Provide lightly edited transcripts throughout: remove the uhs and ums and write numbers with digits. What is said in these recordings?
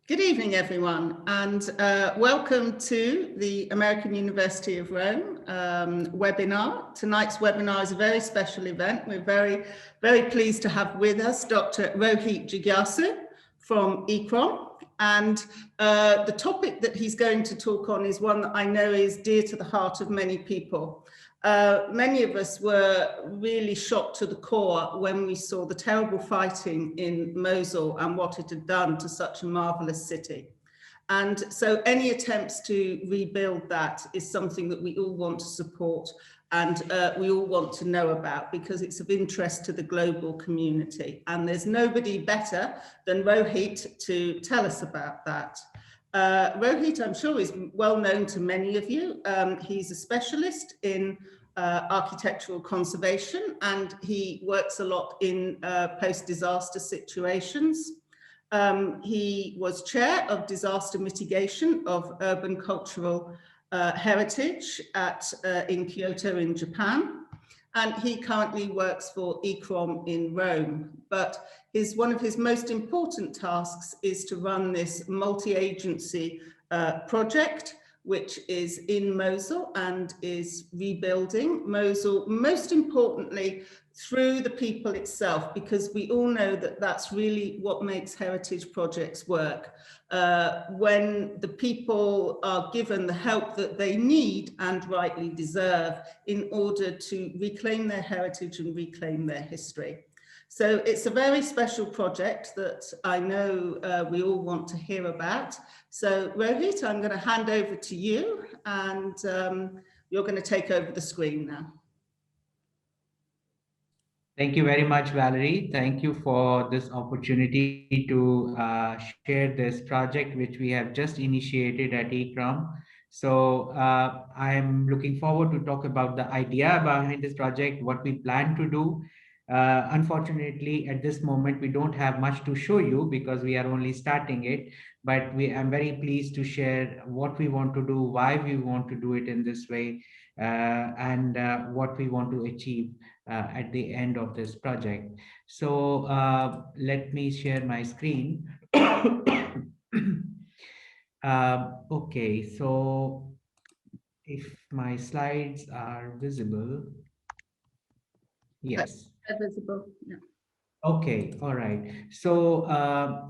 Good evening, everyone, and welcome to the American University of Rome webinar. Tonight's webinar is a very special event. We're very pleased to have with us Dr. Rohit Jigyasu from ICCROM. And the topic that he's going to talk on is one that I know is dear to the heart of many people. Many of us were really shocked to the core when we saw the terrible fighting in Mosul and what it had done to such a marvelous city. And so any attempts to rebuild that is something that we all want to support and we all want to know about because it's of interest to the global community. And there's nobody better than Rohit to tell us about that. Rohit, I'm sure, is well known to many of you. He's a specialist in architectural conservation, and he works a lot in post-disaster situations. He was chair of disaster mitigation of urban cultural heritage in Kyoto in Japan. And he currently works for ICCROM in Rome. But one of his most important tasks is to run this multi-agency project, which is in Mosul and is rebuilding Mosul, most importantly, through the people itself, because we all know that that's really what makes heritage projects work. When the people are given the help that they need and rightly deserve in order to reclaim their heritage and reclaim their history. So it's a very special project that I know we all want to hear about. So Rohit, I'm going to hand over to you and you're going to take over the screen now. Thank you very much, Valerie. Thank you for this opportunity to share this project, which we have just initiated at ICCROM. So I'm looking forward to talk about the idea behind this project, what we plan to do. Unfortunately, at this moment, we don't have much to show you because we are only starting it, but I'm very pleased to share what we want to do, why we want to do it in this way, and what we want to achieve at the end of this project. So let me share my screen. Okay, so if my slides are visible, yes. Visible, yeah. Okay, all right. So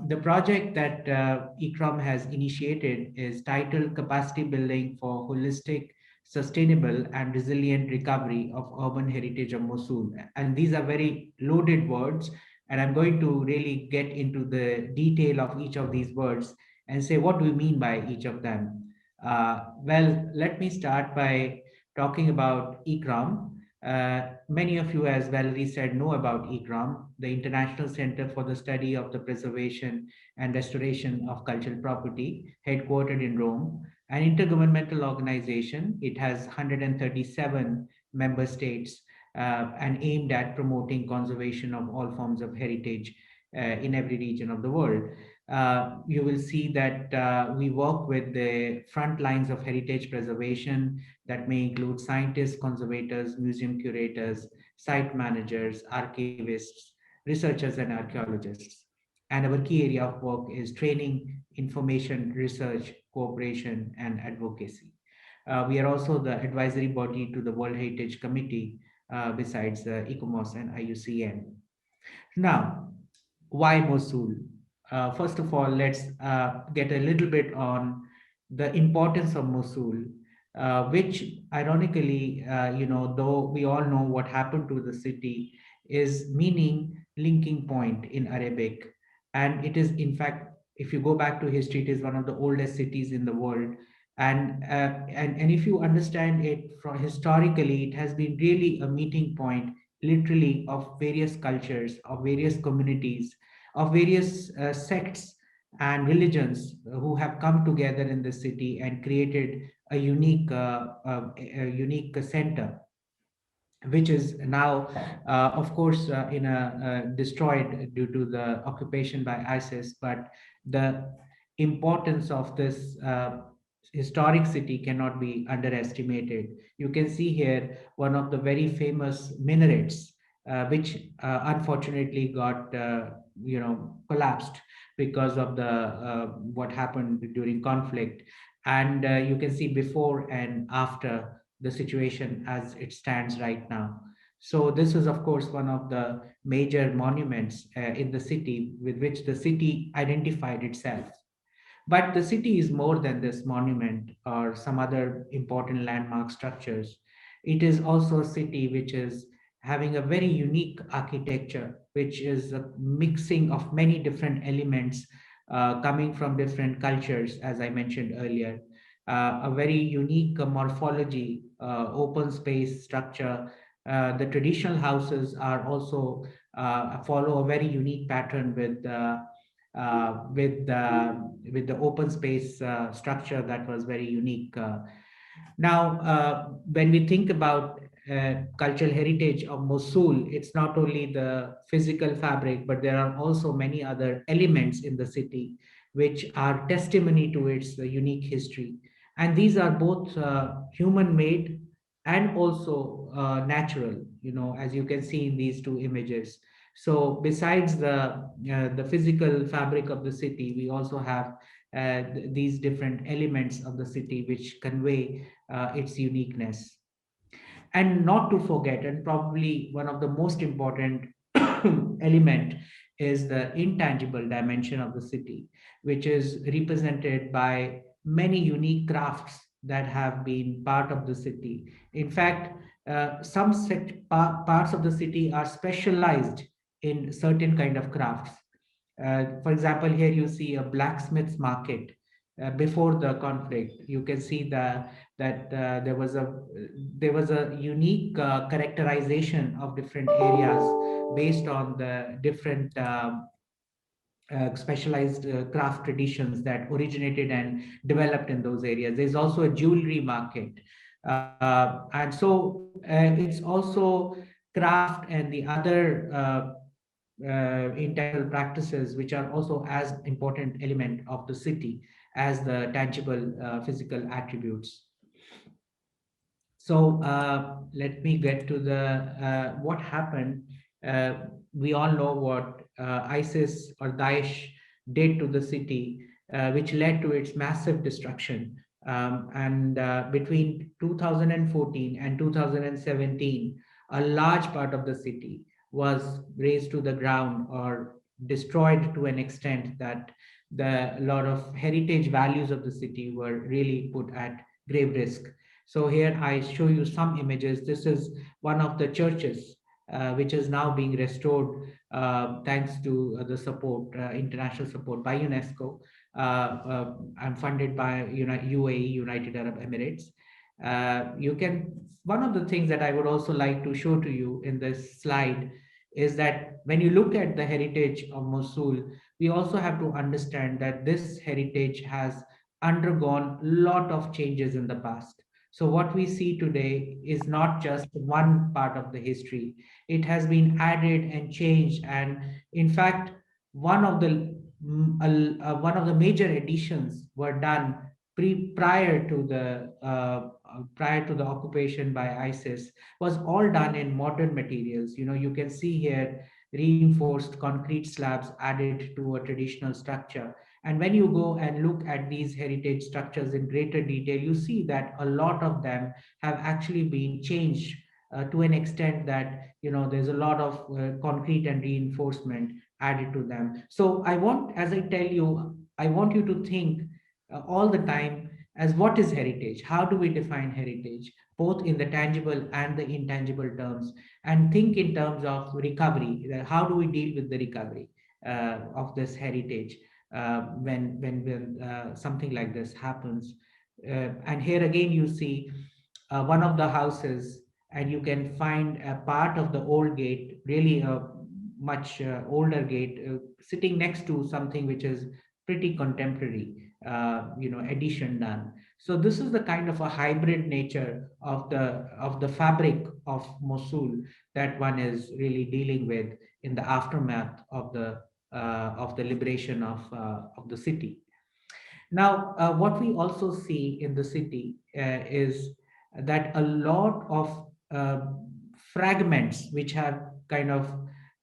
the project that ICCROM has initiated is titled Capacity Building for Holistic, Sustainable and Resilient Recovery of Urban Heritage of Mosul. And these are very loaded words. And I'm going to really get into the detail of each of these words and say what do we mean by each of them. Well, let me start by talking about ICCROM. Many of you, as Valerie said, know about ICCROM, the International Center for the Study of the Preservation and Restoration of Cultural Property, headquartered in Rome, an intergovernmental organization. It has 137 member states and aimed at promoting conservation of all forms of heritage in every region of the world. You will see that we work with the front lines of heritage preservation that may include scientists, conservators, museum curators, site managers, archivists, researchers, and archaeologists. And our key area of work is training, information, research, cooperation, and advocacy. We are also the advisory body to the World Heritage Committee, besides ICOMOS and IUCN. Now, why Mosul? First of all, let's get a little bit on the importance of Mosul, which ironically, though we all know what happened to the city, is meaning linking point in Arabic. And it is, in fact, if you go back to history, it is one of the oldest cities in the world. And if you understand it from historically, it has been really a meeting point, literally, of various cultures, of various communities, of various sects and religions who have come together in the city and created a unique center, which is now, of course, destroyed due to the occupation by ISIS. But the importance of this historic city cannot be underestimated. You can see here one of the very famous minarets, which unfortunately got collapsed because of the what happened during conflict. And you can see before and after the situation as it stands right now. So this is, of course, one of the major monuments in the city with which the city identified itself. But the city is more than this monument or some other important landmark structures. It is also a city which is having a very unique architecture, which is a mixing of many different elements coming from different cultures, as I mentioned earlier. A very unique morphology, open space structure. The traditional houses are also follow a very unique pattern with the open space structure that was very unique. Now, when we think about cultural heritage of Mosul, it's not only the physical fabric, but there are also many other elements in the city which are testimony to its unique history. And these are both human-made and also natural, as you can see in these two images. So besides the physical fabric of the city, we also have these different elements of the city which convey its uniqueness. And not to forget, and probably one of the most important element is the intangible dimension of the city, which is represented by many unique crafts that have been part of the city. In fact, some parts of the city are specialized in certain kind of crafts. For example, here you see a blacksmith's market. Before the conflict, you can see that there was a unique characterization of different areas based on the different specialized craft traditions that originated and developed in those areas. There's also a jewelry market. And so it's also craft and the other intangible practices, which are also as important element of the city as the tangible physical attributes. So let me get to the what happened. Uh, we all know what ISIS or Daesh did to the city, which led to its massive destruction. And between 2014 and 2017, a large part of the city was razed to the ground or destroyed to an extent that the lot of heritage values of the city were really put at grave risk. So here I show you some images. This is one of the churches which is now being restored thanks to the support, international support by UNESCO and funded by UAE, United Arab Emirates. One of the things that I would also like to show to you in this slide is that when you look at the heritage of Mosul, we also have to understand that this heritage has undergone a lot of changes in the past. So what we see today is not just one part of the history. It has been added and changed. And in fact, one of the major additions were done prior to the occupation by ISIS, was all done in modern materials. You can see here reinforced concrete slabs added to a traditional structure. And when you go and look at these heritage structures in greater detail, you see that a lot of them have actually been changed to an extent that there's a lot of concrete and reinforcement added to them. So as I tell you, I want you to think all the time as what is heritage? How do we define heritage, both in the tangible and the intangible terms? And think in terms of recovery. How do we deal with the recovery of this heritage? When something like this happens. And here again, you see one of the houses, and you can find a part of the old gate, really a much older gate, sitting next to something which is pretty contemporary, addition done. So this is the kind of a hybrid nature of the fabric of Mosul that one is really dealing with in the aftermath of the liberation of the city. Now, what we also see in the city is that a lot of fragments which have kind of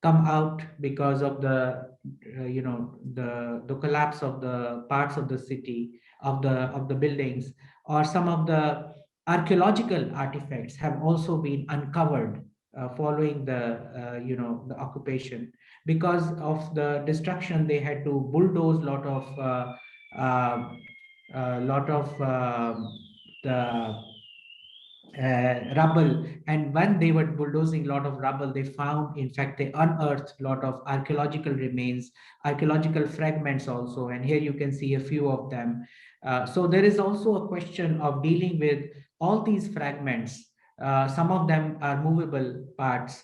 come out because of the the collapse of the parts of the city, of the buildings, or some of the archaeological artifacts have also been uncovered following the occupation. Because of the destruction, they had to bulldoze uh, lot of the rubble. And when they were bulldozing a lot of rubble, they found, in fact, they unearthed a lot of archaeological remains, archaeological fragments also. And here you can see a few of them. So there is also a question of dealing with all these fragments. Some of them are movable parts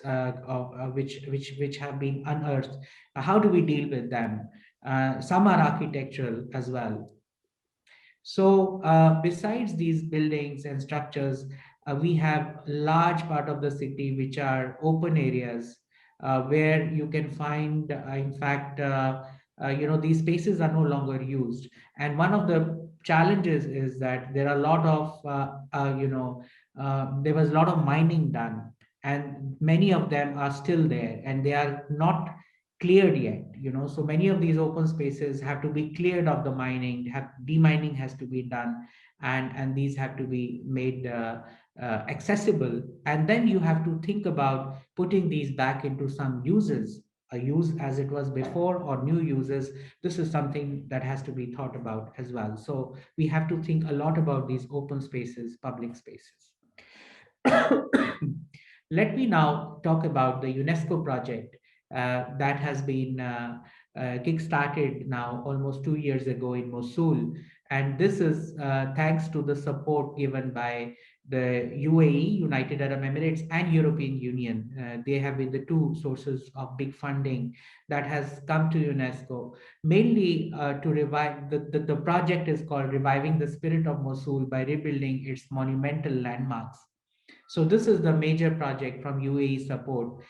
which have been unearthed. How do we deal with them? Some are architectural as well. So besides these buildings and structures, we have large part of the city which are open areas where you can find, in fact, these spaces are no longer used. And one of the challenges is that there are a lot of, there was a lot of mining done, and many of them are still there, and they are not cleared yet. So many of these open spaces have to be cleared of the mining, have demining has to be done, and these have to be made accessible. And then you have to think about putting these back into some uses, a use as it was before, or new uses. This is something that has to be thought about as well. So we have to think a lot about these open spaces, public spaces. Let me now talk about the UNESCO project that has been kick-started now almost 2 years ago in Mosul. And this is thanks to the support given by the UAE, United Arab Emirates, and European Union. They have been the two sources of big funding that has come to UNESCO, mainly to revive, the project is called Reviving the Spirit of Mosul by Rebuilding its Monumental Landmarks. So this is the major project from UAE support,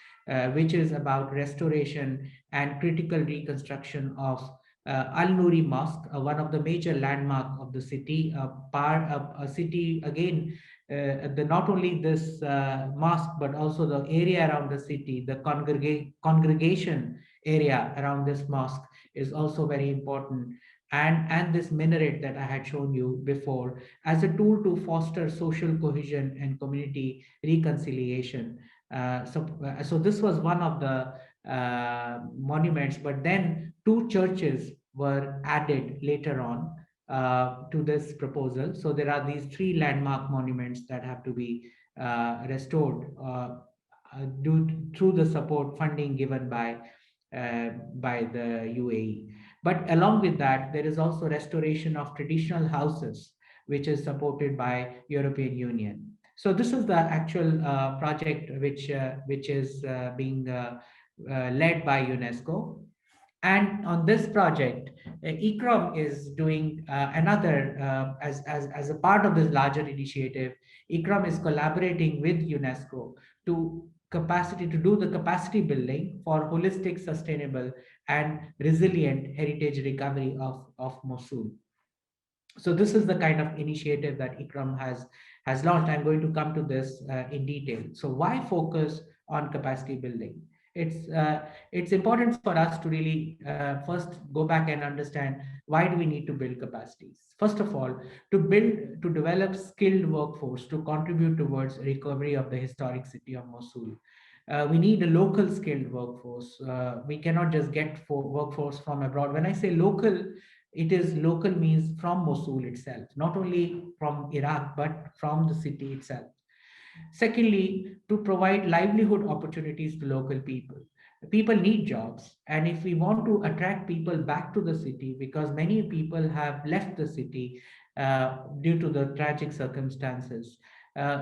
which is about restoration and critical reconstruction of Al Nouri Mosque, one of the major landmark of the city, a city again. Not only this mosque, but also the area around the city, the congregation area around this mosque is also very important. And this minaret that I had shown you before, as a tool to foster social cohesion and community reconciliation. So this was one of the monuments, but then two churches were added later on to this proposal. So there are these three landmark monuments that have to be restored through the support funding given by the UAE. But along with that, there is also restoration of traditional houses, which is supported by European Union. So this is the actual project which is being led by UNESCO. And on this project, ICCROM is doing another, as a part of this larger initiative. ICCROM is collaborating with UNESCO to do the capacity building for holistic, sustainable, and resilient heritage recovery of Mosul. So this is the kind of initiative that ICCROM has launched. I'm going to come to this in detail. So why focus on capacity building? It's important for us to really first go back and understand, why do we need to build capacities? First of all, to develop skilled workforce to contribute towards recovery of the historic city of Mosul. We need a local skilled workforce. We cannot just get workforce from abroad. When I say local, it is local means from Mosul itself, not only from Iraq, but from the city itself. Secondly, to provide livelihood opportunities to local people. People need jobs. And if we want to attract people back to the city, because many people have left the city due to the tragic circumstances,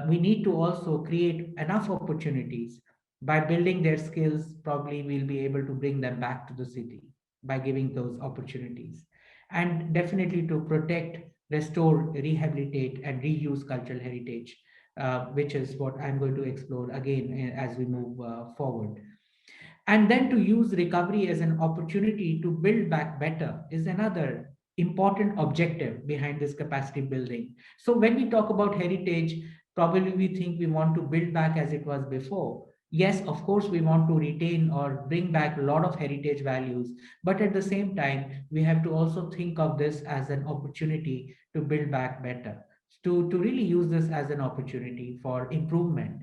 we need to also create enough opportunities. By building their skills, probably we'll be able to bring them back to the city by giving those opportunities. And definitely to protect, restore, rehabilitate, and reuse cultural heritage, which is what I'm going to explore again as we move forward. And then to use recovery as an opportunity to build back better is another important objective behind this capacity building. So when we talk about heritage, probably we think we want to build back as it was before. Yes, of course, we want to retain or bring back a lot of heritage values, but at the same time, we have to also think of this as an opportunity to build back better, to really use this as an opportunity for improvement.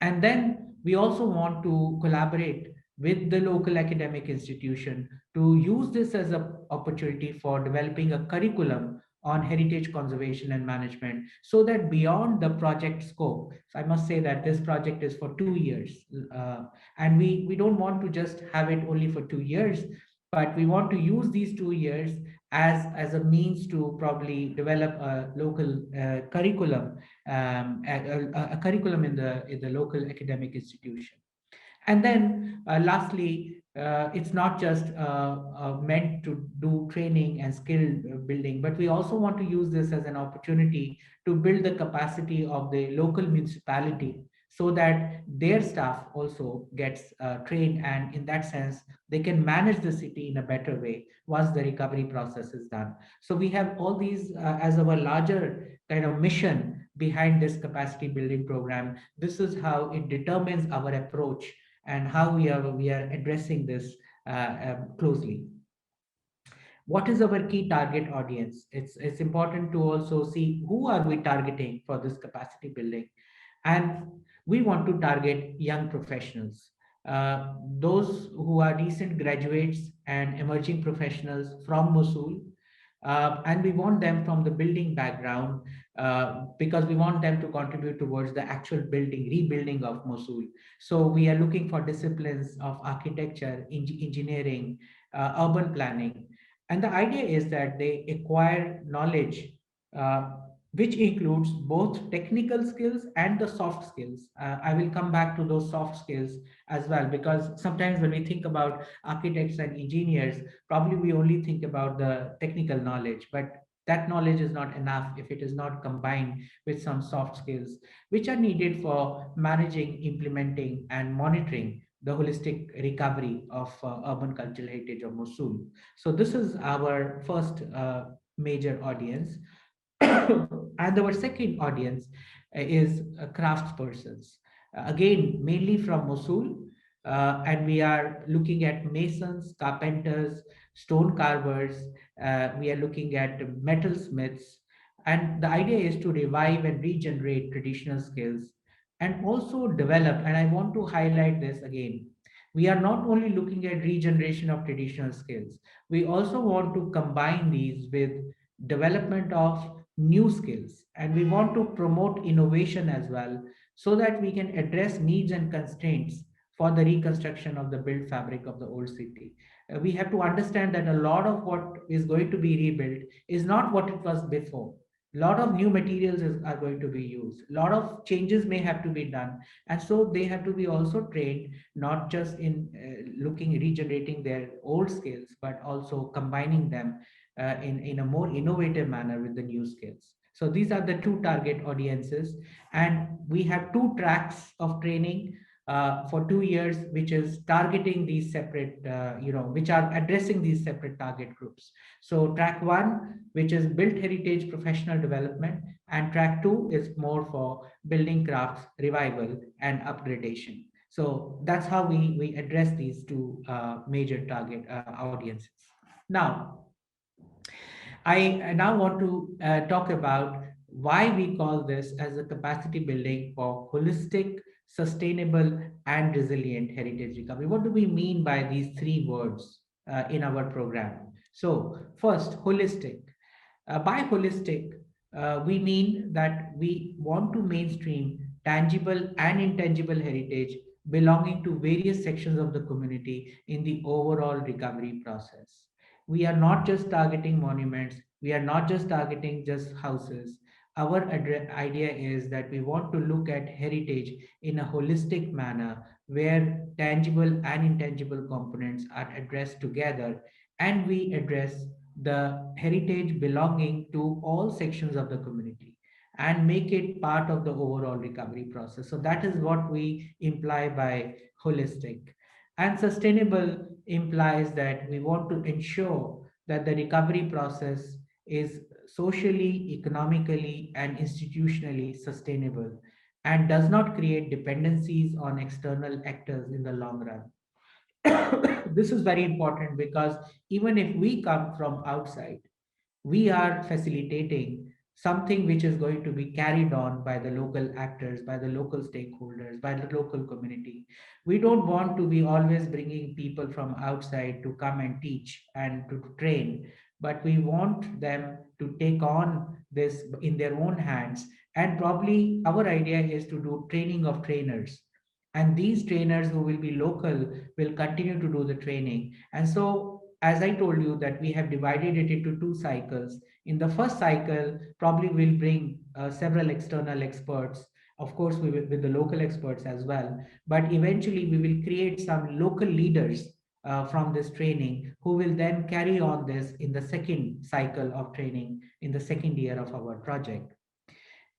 And then we also want to collaborate with the local academic institution to use this as an opportunity for developing a curriculum on heritage conservation and management, so that beyond the project scope, so I must say that this project is for 2 years, uh, and we don't want to just have it only for 2 years, but we want to use these 2 years as a means to probably develop a local curriculum, a curriculum in the local academic institution. And then lastly, it's not just meant to do training and skill building, but we also want to use this as an opportunity to build the capacity of the local municipality, so that their staff also gets trained, and in that sense they can manage the city in a better way once the recovery process is done. So we have all these as our larger kind of mission behind this capacity building program. This is how it determines our approach and how we are addressing this closely. What is our key target audience? It's important to also see who are we targeting for this capacity building, and we want to target young professionals, those who are recent graduates and emerging professionals from Mosul, and we want them from the building background, because we want them to contribute towards the actual building, rebuilding of Mosul. So we are looking for disciplines of architecture, engineering, urban planning, and the idea is that they acquire knowledge, uh, which includes both technical skills and the soft skills. I will come back to those soft skills as well, because sometimes when we think about architects and engineers, probably we only think about the technical knowledge, but that knowledge is not enough if it is not combined with some soft skills, which are needed for managing, implementing, and monitoring the holistic recovery of urban cultural heritage of Mosul. So this is our first major audience. And our second audience is craftspersons. Again, mainly from Mosul, and we are looking at masons, carpenters, stone carvers, we are looking at metalsmiths, and the idea is to revive and regenerate traditional skills and also develop, and I want to highlight this again, we are not only looking at regeneration of traditional skills, we also want to combine these with development of new skills, and we want to promote innovation as well, so that we can address needs and constraints for the reconstruction of the built fabric of the old city. We have to understand that a lot of what is going to be rebuilt is not what it was before. A lot of new materials are going to be used. A lot of changes may have to be done, and so they have to be also trained not just in looking regenerating their old skills, but also combining them in a more innovative manner with the new skills. So these are the two target audiences, and we have two tracks of training for 2 years, which is targeting these separate, which are addressing these separate target groups. So track one, which is built heritage professional development, and track two is more for building crafts, revival, and upgradation. So that's how we address these two major target audiences. Now, I now want to talk about why we call this as a capacity building for holistic, sustainable, and resilient heritage recovery. What do we mean by these three words in our program? So, first, holistic. By holistic, we mean that we want to mainstream tangible and intangible heritage belonging to various sections of the community in the overall recovery process. We are not just targeting monuments, we are not just targeting just houses. Our idea is that we want to look at heritage in a holistic manner where tangible and intangible components are addressed together, and we address the heritage belonging to all sections of the community and make it part of the overall recovery process. So that is what we imply by holistic. And sustainable implies that we want to ensure that the recovery process is socially, economically, and institutionally sustainable. and does not create dependencies on external actors in the long run. This is very important because even if we come from outside, we are facilitating something which is going to be carried on by the local actors, by the local stakeholders, by the local community. We don't want to be always bringing people from outside to come and teach and to train, but we want them to take on this in their own hands. And probably our idea is to do training of trainers. And these trainers who will be local will continue to do the training. And so, as I told you, that we have divided it into two cycles. In the first cycle, probably we'll bring several external experts. Of course, we will with the local experts as well. But eventually, we will create some local leaders from this training who will then carry on this in the second cycle of training in the second year of our project.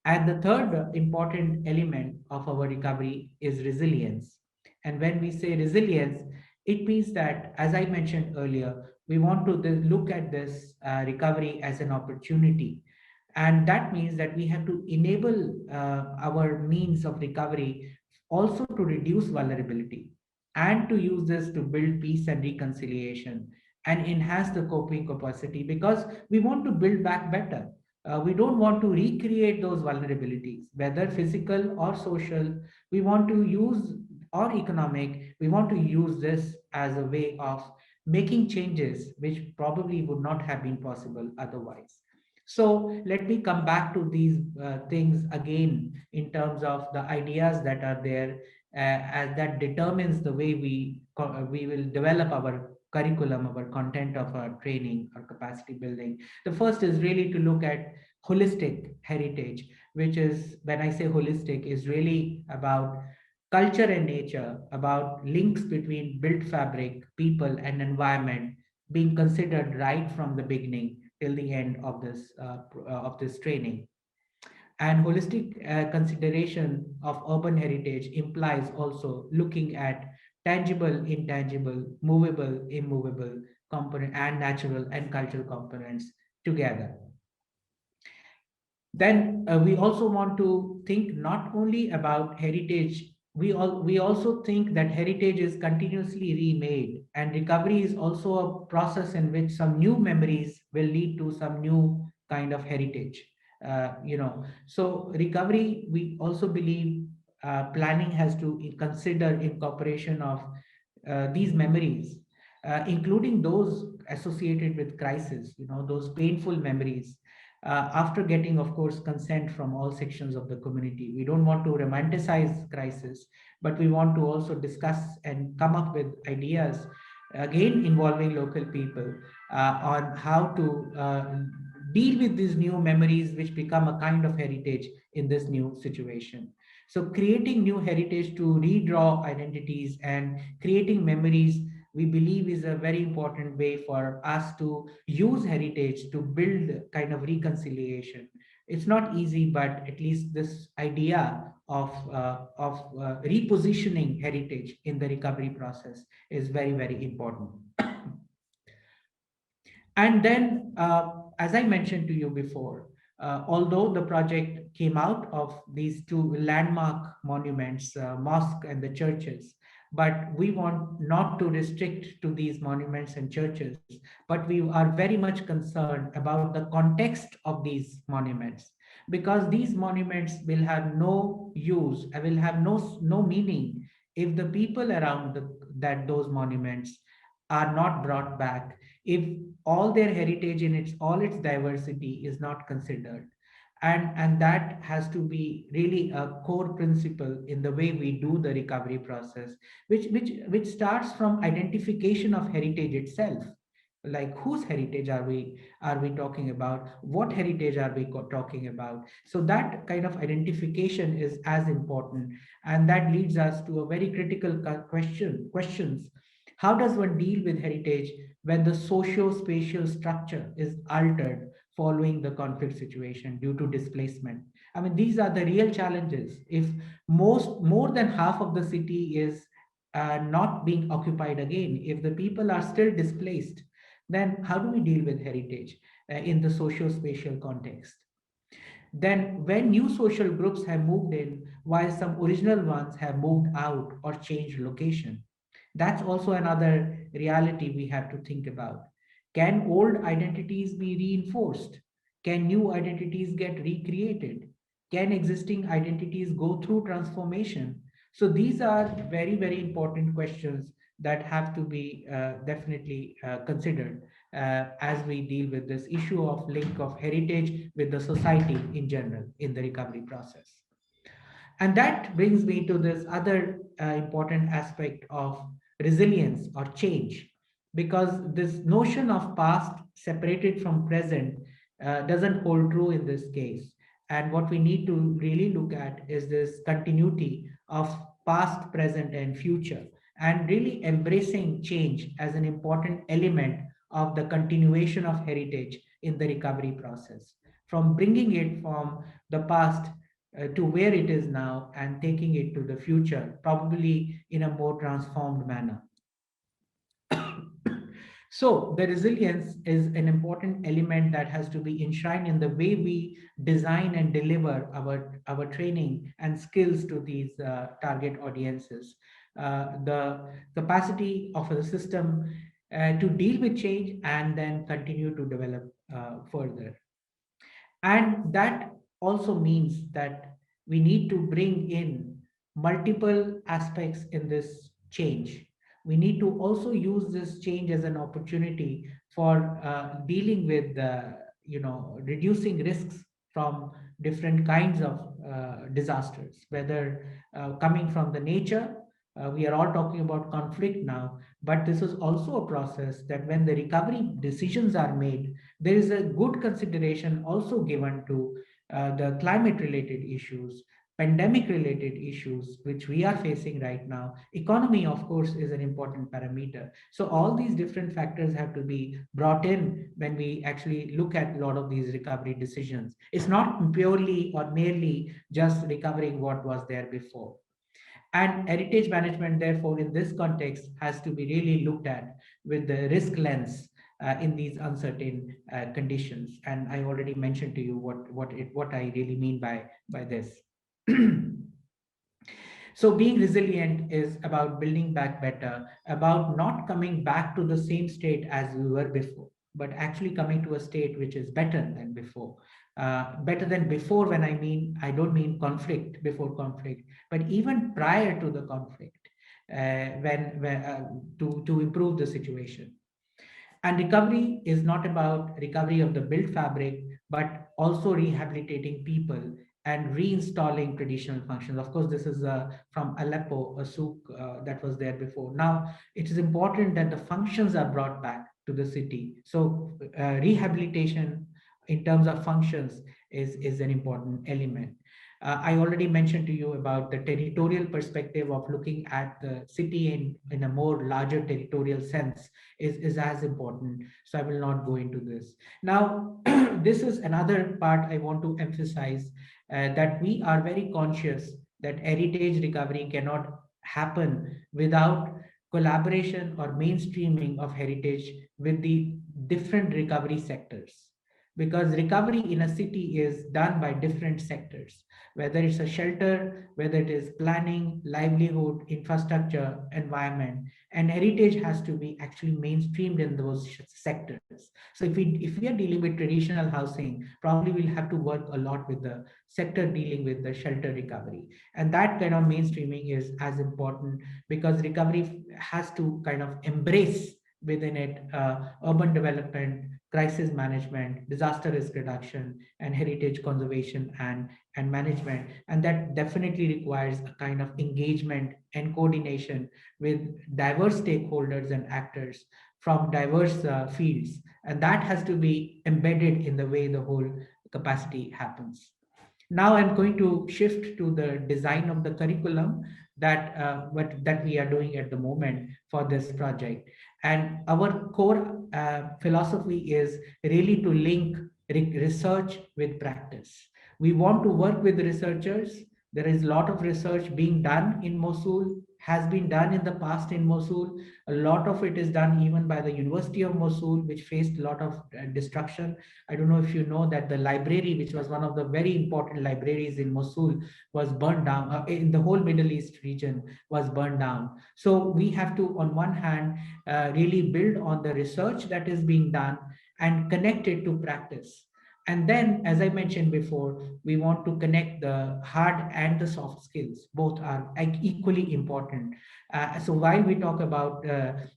And the third important element of our recovery is resilience. And when we say resilience, it means that, as I mentioned earlier, we want to look at this recovery as an opportunity. And that means that we have to enable our means of recovery also to reduce vulnerability and to use this to build peace and reconciliation and enhance the coping capacity, because we want to build back better. We don't want to recreate those vulnerabilities, whether physical or social. We want to use, or economic, we want to use this as a way of making changes which probably would not have been possible otherwise. So let me come back to these things again in terms of the ideas that are there, as that determines the way we will develop our curriculum, our content of our training or capacity building. The first is really to look at holistic heritage, which is, when I say holistic, is really about culture and nature, about links between built fabric, people, and environment being considered right from the beginning till the end of this training. And holistic consideration of urban heritage implies also looking at tangible, intangible, movable, immovable component, and natural and cultural components together. Then we also want to think not only about heritage, we also think that heritage is continuously remade, and recovery is also a process in which some new memories will lead to some new kind of heritage. So recovery, we also believe planning has to consider incorporation of these memories, including those associated with crisis, those painful memories, after getting, of course, consent from all sections of the community. We don't want to romanticize crisis, but we want to also discuss and come up with ideas, again involving local people, on how to deal with these new memories which become a kind of heritage in this new situation. So creating new heritage to redraw identities and creating memories, we believe, is a very important way for us to use heritage to build kind of reconciliation. It's not easy, but at least this idea of repositioning heritage in the recovery process is very, very important. And then, as I mentioned to you before, although the project came out of these two landmark monuments, mosque and the churches, but we want not to restrict to these monuments and churches, but we are very much concerned about the context of these monuments, because these monuments will have no use, will have no meaning if the people around those monuments are not brought back, if all their heritage in all its diversity is not considered. And that has to be really a core principle in the way we do the recovery process, which starts from identification of heritage itself. Like, whose heritage are we talking about? What heritage are we talking about? So that kind of identification is as important, and that leads us to a very critical questions. How does one deal with heritage when the socio-spatial structure is altered following the conflict situation due to displacement? I mean, these are the real challenges. If more than half of the city is not being occupied again, if the people are still displaced, then how do we deal with heritage in the socio-spatial context? then when new social groups have moved in while some original ones have moved out or changed location, that's also another reality we have to think about. Can old identities be reinforced? Can new identities get recreated? Can existing identities go through transformation? So these are very, very important questions that have to be definitely considered as we deal with this issue of link of heritage with the society in general in the recovery process. And that brings me to this other important aspect of resilience or change, because this notion of past separated from present doesn't hold true in this case. And what we need to really look at is this continuity of past, present, and future, and really embracing change as an important element of the continuation of heritage in the recovery process. From bringing it from the past to where it is now and taking it to the future, probably in a more transformed manner. So, the resilience is an important element that has to be enshrined in the way we design and deliver our training and skills to these target audiences. The capacity of the system to deal with change and then continue to develop further. And that also means that we need to bring in multiple aspects in this change. We need to also use this change as an opportunity for dealing with, reducing risks from different kinds of disasters, whether coming from the nature. We are all talking about conflict now, but this is also a process that when the recovery decisions are made, there is a good consideration also given to the climate related issues, pandemic related issues which we are facing right now. Economy of course is an important parameter. So all these different factors have to be brought in when we actually look at a lot of these recovery decisions. It's not purely or merely just recovering what was there before. And heritage management, therefore, in this context, has to be really looked at with the risk lens in these uncertain conditions. And I already mentioned to you what I really mean by this. So being resilient is about building back better, about not coming back to the same state as we were before, but actually coming to a state which is better than before. Better than before, when I don't mean conflict, before conflict, but even prior to the conflict, to improve the situation. And recovery is not about recovery of the built fabric, but also rehabilitating people and reinstalling traditional functions. Of course, this is from Aleppo, a souk that was there before. Now, it is important that the functions are brought back to the city. So, rehabilitation in terms of functions is an important element. I already mentioned to you about the territorial perspective of looking at the city in a more larger territorial sense is as important. So I will not go into this. Now, this is another part I want to emphasize that we are very conscious that heritage recovery cannot happen without collaboration or mainstreaming of heritage with the different recovery sectors, because recovery in a city is done by different sectors, whether it's a shelter, whether it is planning, livelihood, infrastructure, environment, and heritage has to be actually mainstreamed in those sectors. So if we are dealing with traditional housing, probably we'll have to work a lot with the sector dealing with the shelter recovery, and that kind of mainstreaming is as important, because recovery has to kind of embrace within it urban development, crisis management, disaster risk reduction, and heritage conservation and management. And that definitely requires a kind of engagement and coordination with diverse stakeholders and actors from diverse fields. And that has to be embedded in the way the whole capacity happens. Now I'm going to shift to the design of the curriculum that we are doing at the moment for this project. And our core philosophy is really to link research with practice. We want to work with researchers. There is a lot of research being done in Mosul. has been done in the past in Mosul. A lot of it is done even by the University of Mosul, which faced a lot of destruction. I don't know if you know that the library, which was one of the very important libraries in Mosul, was burned down. In the whole Middle East region was burned down. So we have to, on one hand, really build on the research that is being done and connect it to practice. And then, as I mentioned before, we want to connect the hard and the soft skills. Both are equally important. So while we talk about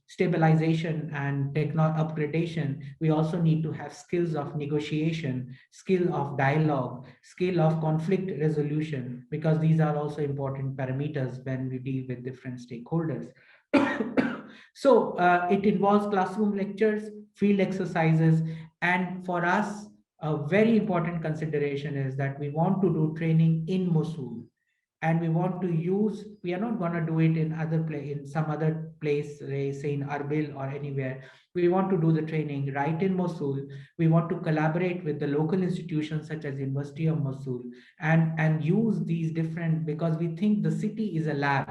stabilization and upgradation, we also need to have skills of negotiation, skill of dialogue, skill of conflict resolution, because these are also important parameters when we deal with different stakeholders. So it involves classroom lectures, field exercises, and for us, a very important consideration is that we want to do training in Mosul, and we want to use, we are not going to do it in in some other place, say in Arbil or anywhere. We want to do the training right in Mosul. We want to collaborate with the local institutions such as University of Mosul, and use these different, because we think the city is a lab,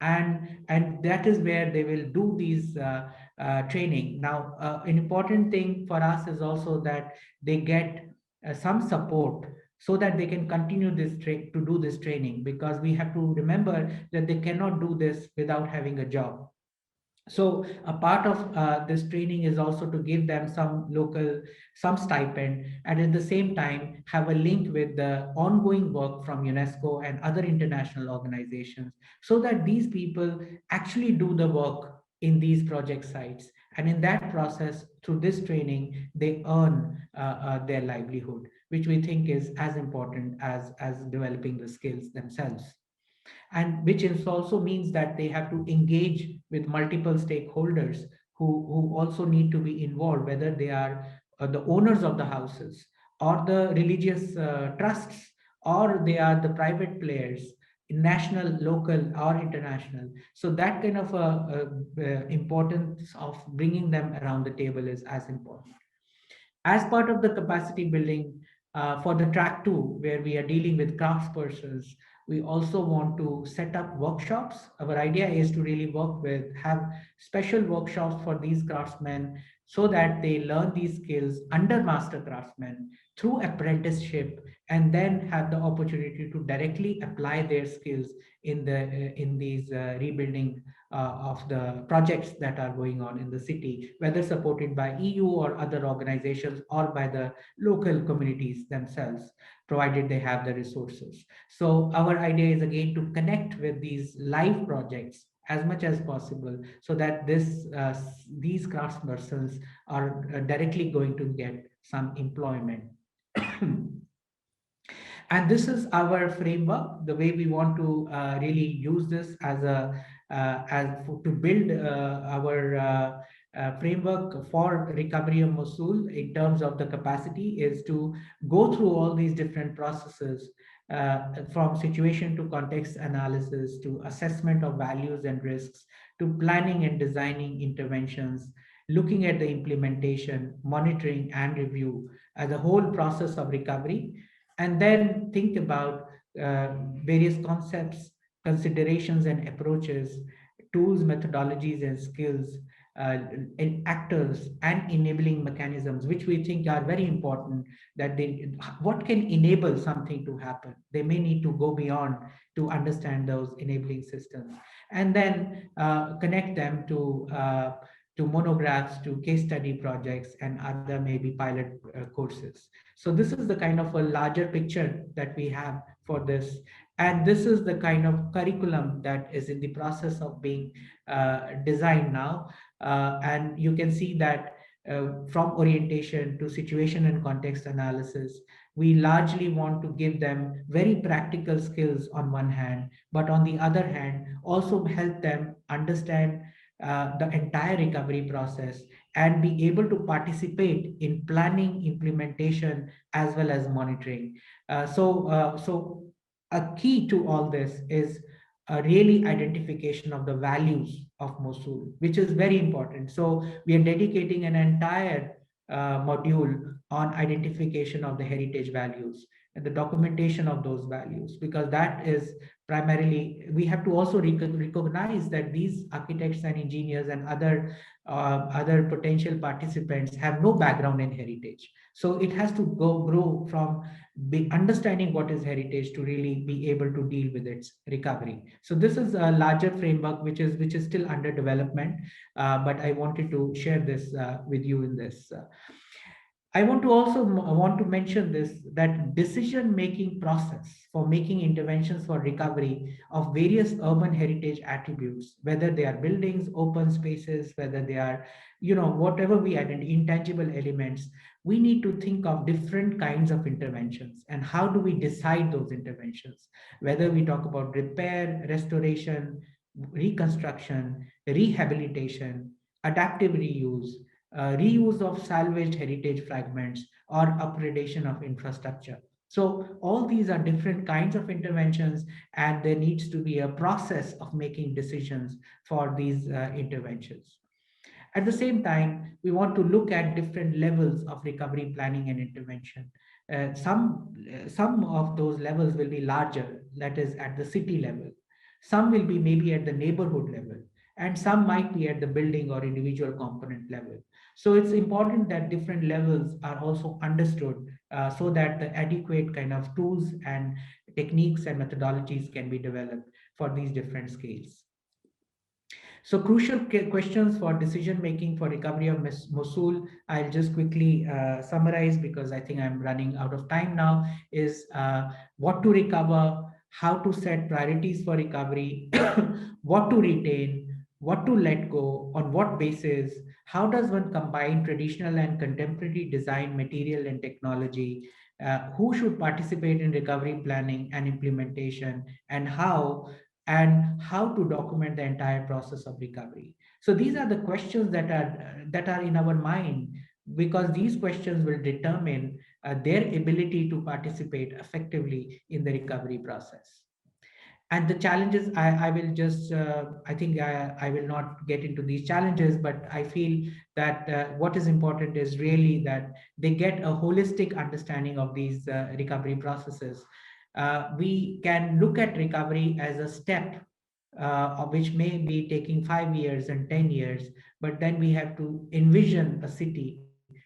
and that is where they will do these training. Now, an important thing for us is also that they get some support so that they can continue to do this training, because we have to remember that they cannot do this without having a job. So a part of this training is also to give them some stipend, and at the same time have a link with the ongoing work from UNESCO and other international organizations, so that these people actually do the work in these project sites. And in that process, through this training, they earn their livelihood, which we think is as important as developing the skills themselves, and which is also means that they have to engage with multiple stakeholders who also need to be involved, whether they are the owners of the houses or the religious trusts, or they are the private players, national, local, or international. So that kind of importance of bringing them around the table is as important. As part of the capacity building for the track 2, where we are dealing with craftspersons, we also want to set up workshops. Our idea is to really have special workshops for these craftsmen, so that they learn these skills under master craftsmen through apprenticeship, and then have the opportunity to directly apply their skills in these rebuilding of the projects that are going on in the city, whether supported by EU or other organizations, or by the local communities themselves, provided they have the resources. So our idea is again to connect with these live projects as much as possible, so that these craftspersons are directly going to get some employment. And this is our framework, the way we want to really use this to build our framework for recovery of Mosul in terms of the capacity, is to go through all these different processes, from situation to context analysis, to assessment of values and risks, to planning and designing interventions, looking at the implementation, monitoring and review as a whole process of recovery, and then think about various concepts, considerations and approaches, tools, methodologies and skills, and actors and enabling mechanisms, which we think are very important, that what can enable something to happen. They may need to go beyond to understand those enabling systems, and then connect them to monographs, to case study projects, and other maybe pilot courses. So this is the kind of a larger picture that we have for this. And this is the kind of curriculum that is in the process of being designed now. And you can see that from orientation to situation and context analysis, we largely want to give them very practical skills on one hand, but on the other hand, also help them understand the entire recovery process, and be able to participate in planning, implementation, as well as monitoring. So a key to all this is a really identification of the values of Mosul, which is very important. So we are dedicating an entire module on identification of the heritage values and the documentation of those values, because that is primarily, we have to also recognize that these architects and engineers and other potential participants have no background in heritage. So it has to grow from understanding what is heritage to really be able to deal with its recovery. So this is a larger framework which is still under development, but I wanted to share this with you in this. I want to mention this, that decision making process for making interventions for recovery of various urban heritage attributes, whether they are buildings, open spaces, whether they are, whatever we identify, intangible elements, we need to think of different kinds of interventions and how do we decide those interventions, whether we talk about repair, restoration, reconstruction, rehabilitation, adaptive reuse, reuse of salvaged heritage fragments, or upgradation of infrastructure. So all these are different kinds of interventions, and there needs to be a process of making decisions for these interventions. At the same time, we want to look at different levels of recovery planning and intervention. Some of those levels will be larger, that is at the city level. Some will be maybe at the neighborhood level, and some might be at the building or individual component level. So it's important that different levels are also understood, so that the adequate kind of tools and techniques and methodologies can be developed for these different scales. So crucial questions for decision making for recovery of Mosul, I'll just quickly summarize because I think I'm running out of time now, is what to recover, how to set priorities for recovery, what to retain, what to let go, on what basis, how does one combine traditional and contemporary design, material and technology, who should participate in recovery planning and implementation, and how to document the entire process of recovery. So these are the questions that are in our mind, because these questions will determine their ability to participate effectively in the recovery process. And the challenges, I will just I think I will not get into these challenges, but I feel that what is important is really that they get a holistic understanding of these recovery processes. We can look at recovery as a step, which may be taking 5 years and 10 years, but then we have to envision a city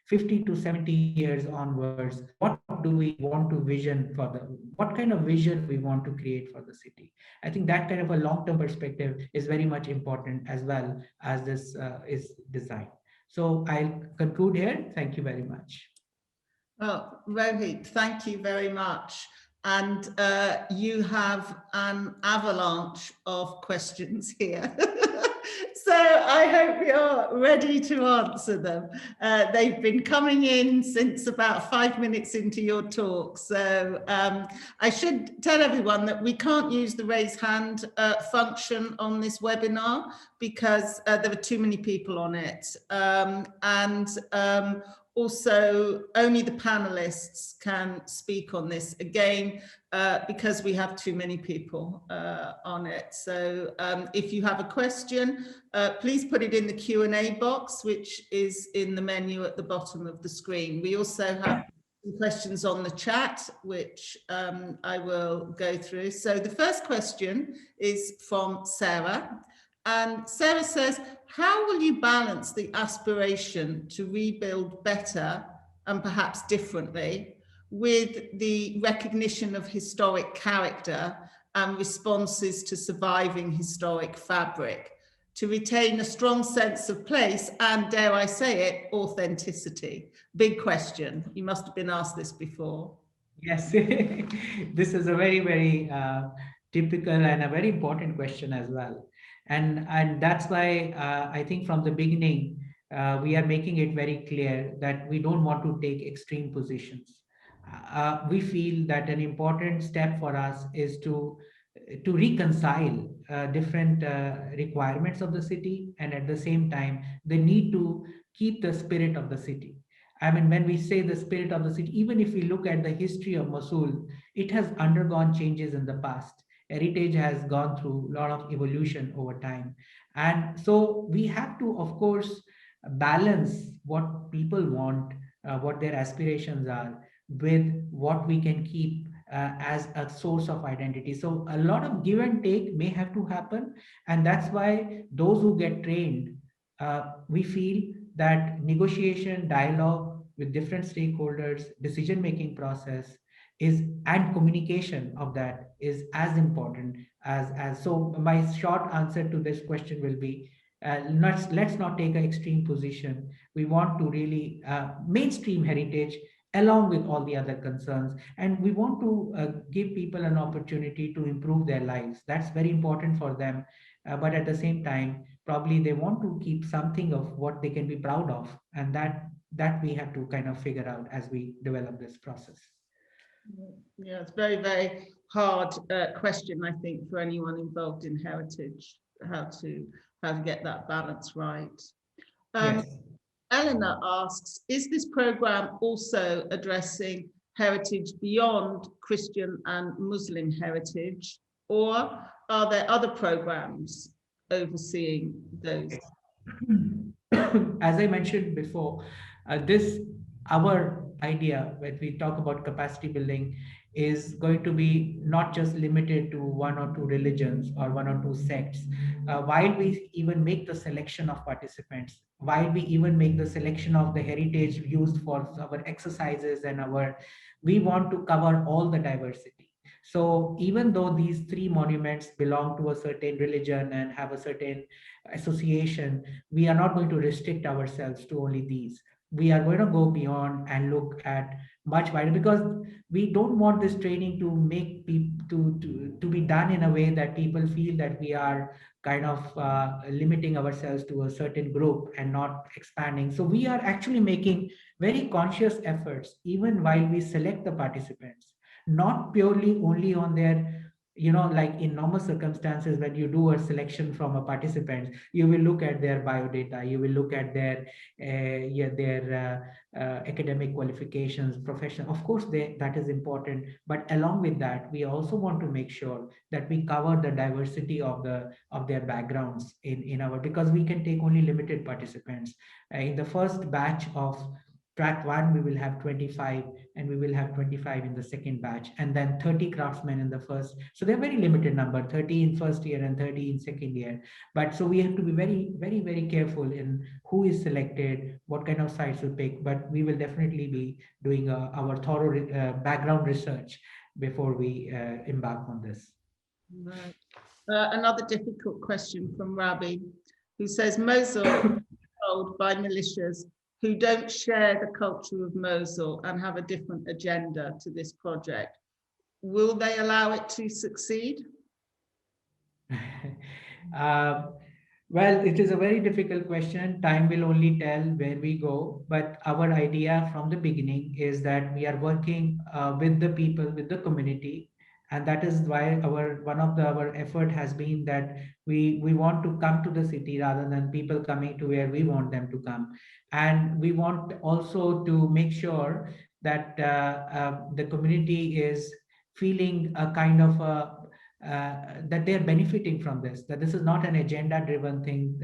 50 to 70 years onwards. What do we want to vision for what kind of vision we want to create for the city? I think that kind of a long-term perspective is very much important as well as this is designed. So I'll conclude here. Thank you very much. Well, Rohit, thank you very much. And you have an avalanche of questions here. So I hope you're ready to answer them. They've been coming in since about 5 minutes into your talk. So I should tell everyone that we can't use the raise hand function on this webinar because there are too many people on it. Also, only the panelists can speak on this, again, because we have too many people on it. So if you have a question, please put it in the Q&A box, which is in the menu at the bottom of the screen. We also have some questions on the chat, which I will go through. So the first question is from Sarah. And Sarah says, how will you balance the aspiration to rebuild better and perhaps differently with the recognition of historic character and responses to surviving historic fabric to retain a strong sense of place and, dare I say it, authenticity? Big question. You must have been asked this before. Yes, this is a very, very typical and a very important question as well. And that's why I think from the beginning, we are making it very clear that we don't want to take extreme positions. We feel that an important step for us is to reconcile different requirements of the city, and at the same time, the need to keep the spirit of the city. I mean, when we say the spirit of the city, even if we look at the history of Mosul, it has undergone changes in the past. Heritage has gone through a lot of evolution over time. And so we have to, of course, balance what people want what their aspirations are, with what we can keep as a source of identity. So a lot of give and take may have to happen, and that's why those who get trained, we feel that negotiation, dialogue with different stakeholders, decision making process is, and communication of that is as important as. So my short answer to this question will be, let's not take an extreme position. We want to really mainstream heritage along with all the other concerns, and we want to give people an opportunity to improve their lives. That's very important for them, but at the same time probably they want to keep something of what they can be proud of, and that we have to kind of figure out as we develop this process. Yeah, it's very, very hard question, I think, for anyone involved in heritage, how to get that balance right. Yes. Eleanor asks, is this program also addressing heritage beyond Christian and Muslim heritage, or are there other programs overseeing those? As I mentioned before, our idea when we talk about capacity building is going to be not just limited to one or two religions or one or two sects. While we even make the selection of participants, while we even make the selection of the heritage used for our exercises and we want to cover all the diversity. So even though these three monuments belong to a certain religion and have a certain association, we are not going to restrict ourselves to only these. We are going to go beyond and look at much wider, because we don't want this training to make people to be done in a way that people feel that we are kind of limiting ourselves to a certain group and not expanding. So we are actually making very conscious efforts even while we select the participants, not purely only on their, like in normal circumstances, when you do a selection from a participant, you will look at their biodata, you will look at their academic qualifications, profession. Of course, that is important, but along with that, we also want to make sure that we cover the diversity of their backgrounds in our, because we can take only limited participants. In the first batch of track one, we will have 25, and we will have 25 in the second batch, and then 30 craftsmen in the first. So they're very limited number, 30 in first year and 30 in second year. But so we have to be very, very, very careful in who is selected, what kind of sites we pick. But we will definitely be doing our thorough background research before we embark on this. Right. Another difficult question from Rabi, who says Mosul is controlled by militias who don't share the culture of Mosul and have a different agenda to this project. Will they allow it to succeed? Well, it is a very difficult question. Time will only tell where we go. But our idea from the beginning is that we are working with the people, with the community. And that is why our effort has been that we want to come to the city rather than people coming to where we want them to come. And we want also to make sure that the community is feeling a kind of that they're benefiting from this, that this is not an agenda driven thing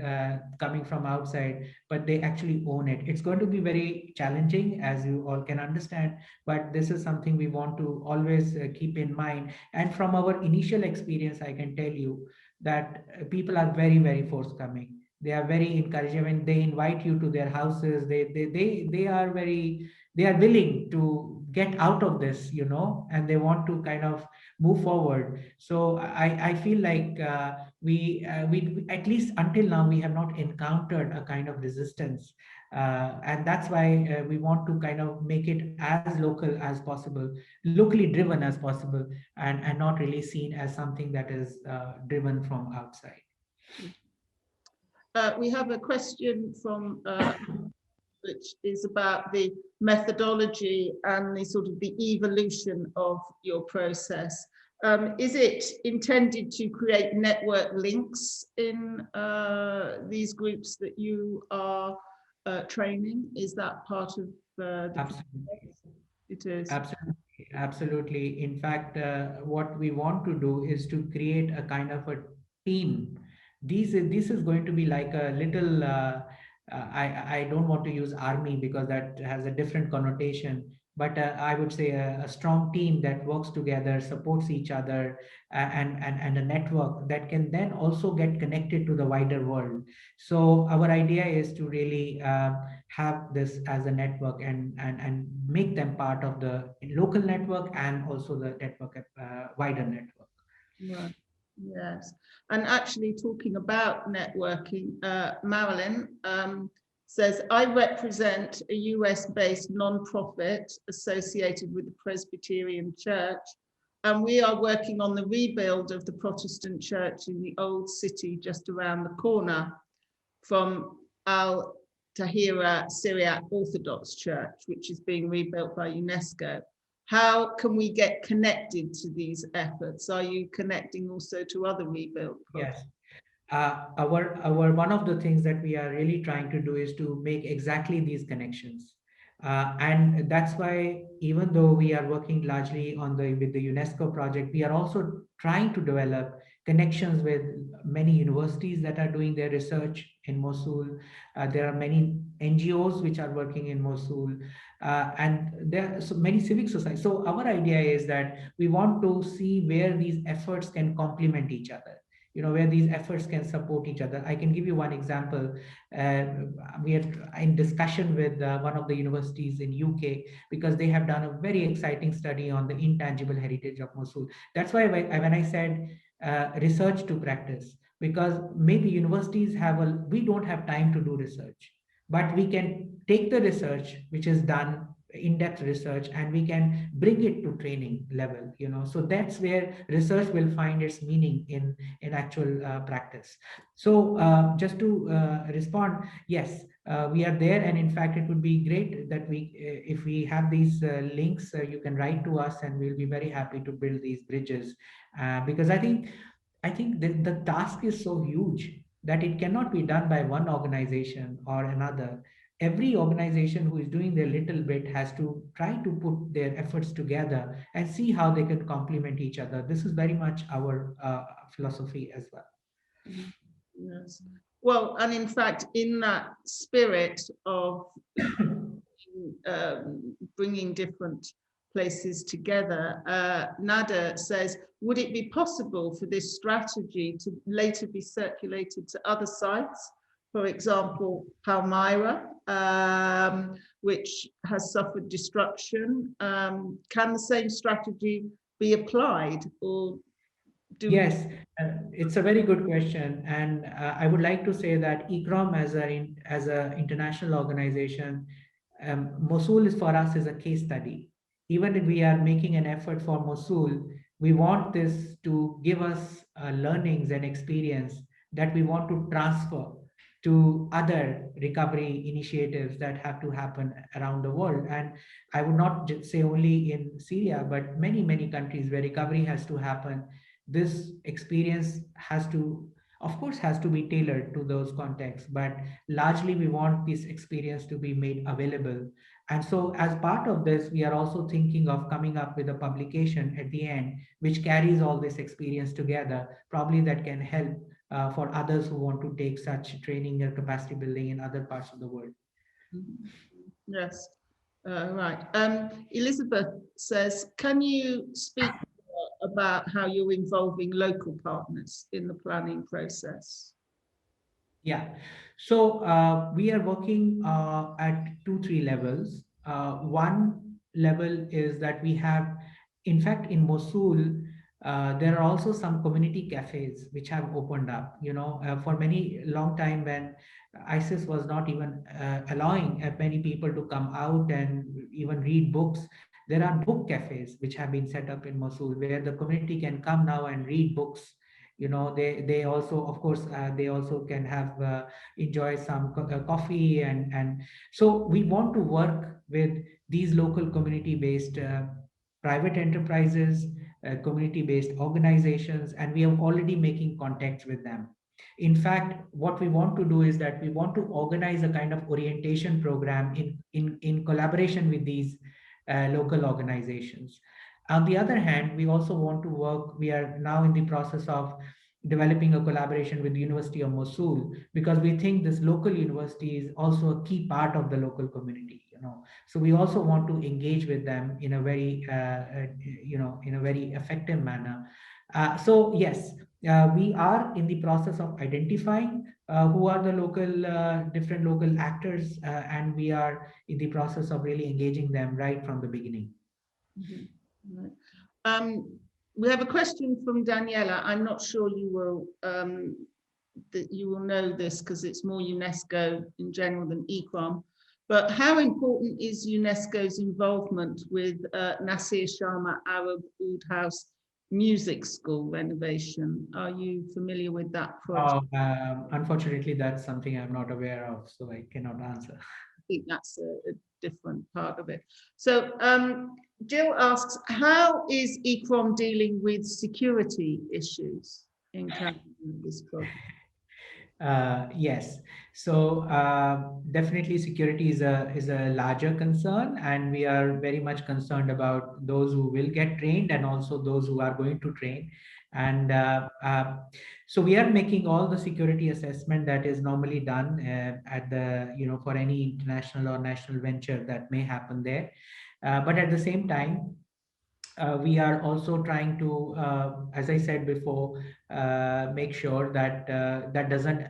coming from outside, but they actually own it. It's going to be very challenging, as you all can understand, but this is something we want to always keep in mind. And from our initial experience, I can tell you that people are very, very forthcoming. They are very encouraging. When they invite you to their houses, they are willing to get out of this, and they want to kind of move forward. So I feel like we at least until now we have not encountered a kind of resistance, and that's why we want to kind of make it as local as possible, locally driven as possible, and not really seen as something that is driven from outside. We have a question from which is about the methodology and the sort of the evolution of your process. Is it intended to create network links in these groups that you are training? Is that part of the Absolutely. It is. Absolutely. In fact, what we want to do is to create a kind of a team. This is going to be like a little I don't want to use army because that has a different connotation, but I would say a strong team that works together, supports each other, and a network that can then also get connected to the wider world. So our idea is to really have this as a network and make them part of the local network and also the network, wider network. Right. Yes. And actually talking about networking, Marilyn says, I represent a US-based non-profit associated with the Presbyterian Church, and we are working on the rebuild of the Protestant church in the old city just around the corner from Al Tahira Syriac Orthodox Church, which is being rebuilt by UNESCO. How can we get connected to these efforts? Are you connecting also to other rebuild projects? Yes. Our one of the things that we are really trying to do is to make exactly these connections, and that's why even though we are working largely on the with the UNESCO project, we are also trying to develop connections with many universities that are doing their research in Mosul. There are many NGOs which are working in Mosul, and there are so many civic societies. So our idea is that we want to see where these efforts can complement each other, where these efforts can support each other. I can give you one example. uh, we are in discussion with one of the universities in UK, because they have done a very exciting study on the intangible heritage of Mosul. That's why when I said research to practice, because maybe universities we don't have time to do research, but we can take the research which is done, in-depth research, and we can bring it to training level. So that's where research will find its meaning in actual practice. So just to respond, yes, we are there, and in fact it would be great that if we have these links, you can write to us and we'll be very happy to build these bridges, because I think the task is so huge that it cannot be done by one organization or another. Every organization who is doing their little bit has to try to put their efforts together and see how they can complement each other. This is very much our philosophy as well. Yes. Well, and in fact, in that spirit of bringing different places together, Nada says, would it be possible for this strategy to later be circulated to other sites? For example, Palmyra, which has suffered destruction. Can the same strategy be applied, or Yes, it's a very good question, and I would like to say that ICCROM as a international organization, Mosul is for us is a case study. Even if we are making an effort for Mosul, we want this to give us learnings and experience that we want to transfer to other recovery initiatives that have to happen around the world. And I would not just say only in Syria, but many countries where recovery has to happen. This experience has to be tailored to those contexts, but largely we want this experience to be made available. And so as part of this, we are also thinking of coming up with a publication at the end which carries all this experience together, probably that can help for others who want to take such training or capacity building in other parts of the world. Yes, right. Elizabeth says, can you speak about how you're involving local partners in the planning process? Yeah, so we are working at 2, 3 levels. One level is that we have, in fact, in Mosul, there are also some community cafes which have opened up. For many long time when ISIS was not even allowing many people to come out and even read books, there are book cafes which have been set up in Mosul where the community can come now and read books. They also, of course, they also can have enjoy some coffee, and so we want to work with these local community based private enterprises, community based organizations, and we are already making contacts with them. In fact, what we want to do is that we want to organize a kind of orientation program in collaboration with these local organizations. On the other hand, we also want to work, we are now in the process of developing a collaboration with the University of Mosul, because we think this local university is also a key part of the local community, so we also want to engage with them in a very in a very effective manner. So yes, we are in the process of identifying who are the local different local actors, and we are in the process of really engaging them right from the beginning. Mhm. Right. We have a question from Daniela. I'm not sure you will that you will know this because it's more UNESCO in general than ICCROM. But how important is UNESCO's involvement with Nasir Sharma Arab Oud House Music School renovation? Are you familiar with that project? Unfortunately, that's something I'm not aware of, so I cannot answer. I think that's a different part of it. So Jill asks, how is ICCROM dealing with security issues in this project? Yes, so definitely security is a larger concern, and we are very much concerned about those who will get trained and also those who are going to train. And so we are making all the security assessment that is normally done at the for any international or national venture that may happen there. But at the same time, we are also trying to, as I said before, make sure that that doesn't.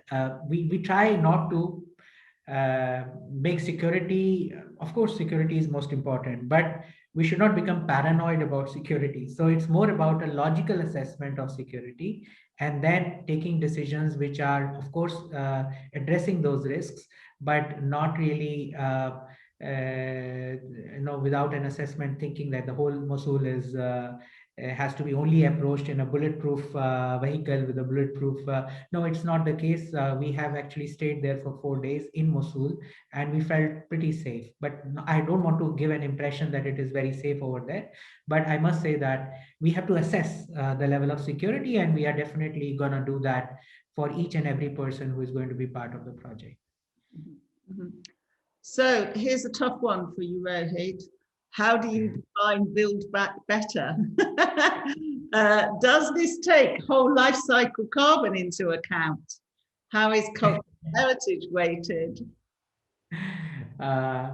We try not to make security. Of course, security is most important, but we should not become paranoid about security. So it's more about a logical assessment of security, and then taking decisions which are, of course, addressing those risks, but not really. Without an assessment, thinking that the whole Mosul is has to be only approached in a bulletproof vehicle with a bulletproof. No, it's not the case. We have actually stayed there for 4 days in Mosul, and we felt pretty safe. But I don't want to give an impression that it is very safe over there. But I must say that we have to assess the level of security, and we are definitely going to do that for each and every person who is going to be part of the project. Mm-hmm. Mm-hmm. So here's a tough one for you, Rohit. How do you define build back better? Does this take whole life cycle carbon into account? How is cultural heritage weighted? Uh,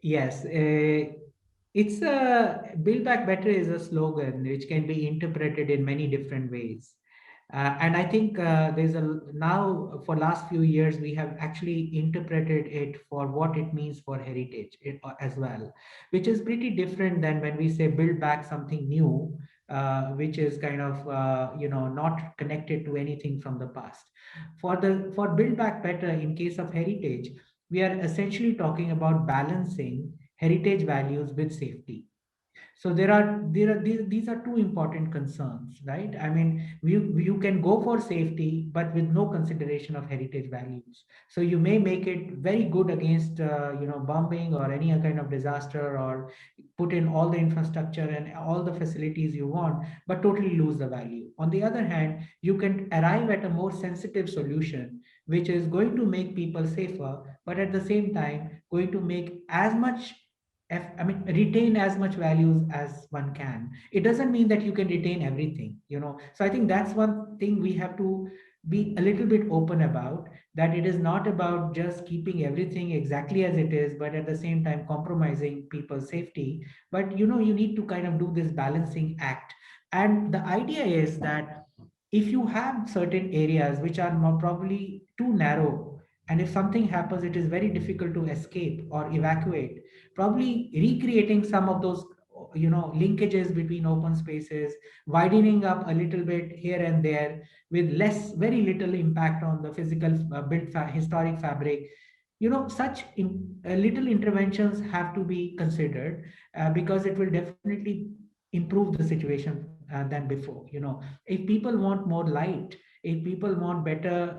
yes, it's a build back better is a slogan which can be interpreted in many different ways. And I think there's a now for last few years we have actually interpreted it for what it means for heritage as well, which is pretty different than when we say build back something new, which is kind of not connected to anything from the past. For build back better in case of heritage, we are essentially talking about balancing heritage values with safety. So these are two important concerns, right? I mean, you can go for safety but with no consideration of heritage values. So you may make it very good against bombing or any kind of disaster, or put in all the infrastructure and all the facilities you want, but totally lose the value. On the other hand, you can arrive at a more sensitive solution which is going to make people safer, but at the same time going to make as much retain as much values as one can. It doesn't mean that you can retain everything. So I think that's one thing we have to be a little bit open about, that it is not about just keeping everything exactly as it is, but at the same time compromising people's safety. But you need to kind of do this balancing act. And the idea is that if you have certain areas which are more probably too narrow, and if something happens, it is very difficult to escape or evacuate, probably recreating some of those linkages between open spaces, widening up a little bit here and there with very little impact on the physical historic fabric. Such little interventions have to be considered, because it will definitely improve the situation than before. If people want more light, if people want better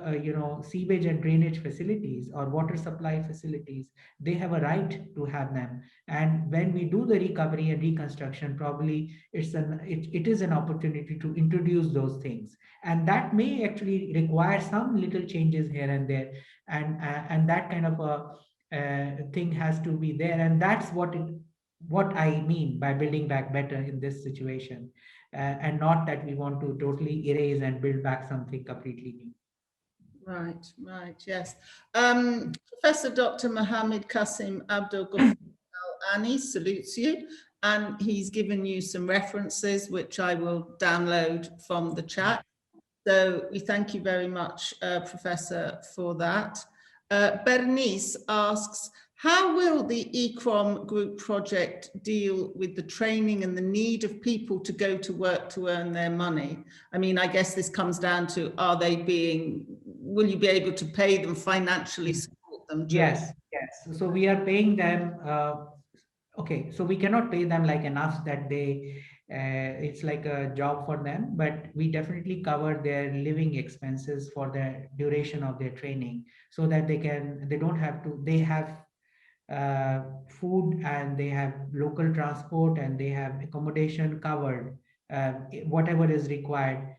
sewage and drainage facilities or water supply facilities, they have a right to have them. And when we do the recovery and reconstruction, probably it is an opportunity to introduce those things, and that may actually require some little changes here and there. And that kind of a thing has to be there, and that's what I mean by building back better in this situation, and not that we want to totally erase and build back something completely new. Right, right, yes. Professor Dr. Mohammed Qasim Abdul Ghaffar Al-Ani salutes you, and he's given you some references which I will download from the chat. So we thank you very much, Professor, for that. Bernice asks, how will the ICCROM group project deal with the training and the need of people to go to work to earn their money? I mean, I guess this comes down to, will you be able to pay them financially, support them? Yes, yes. So we are paying them. Okay, so we cannot pay them like enough that it's like a job for them, but we definitely cover their living expenses for the duration of their training, so that they don't have to, they have food, and they have local transport, and they have accommodation covered, whatever is required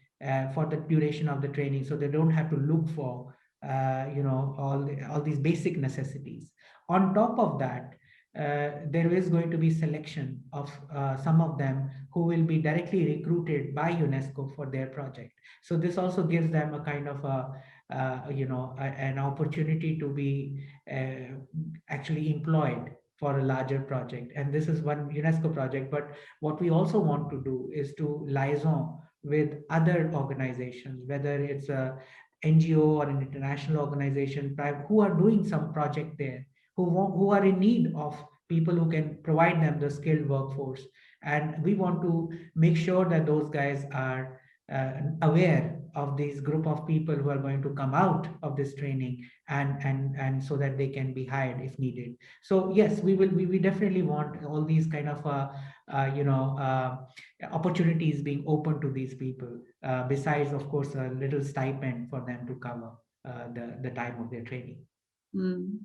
for the duration of the training, so they don't have to look for all these basic necessities. On top of that, there is going to be selection of some of them who will be directly recruited by UNESCO for their project. So this also gives them a kind of an opportunity to be actually employed for a larger project. And this is one UNESCO project. But what we also want to do is to liaison with other organizations, whether it's a NGO or an international organization, who are doing some project there, who are in need of people who can provide them the skilled workforce. And we want to make sure that those guys are aware of this group of people who are going to come out of this training, and so that they can be hired if needed. So yes, we definitely want all these kind of opportunities being open to these people, besides of course a little stipend for them to cover the time of their training. Mm.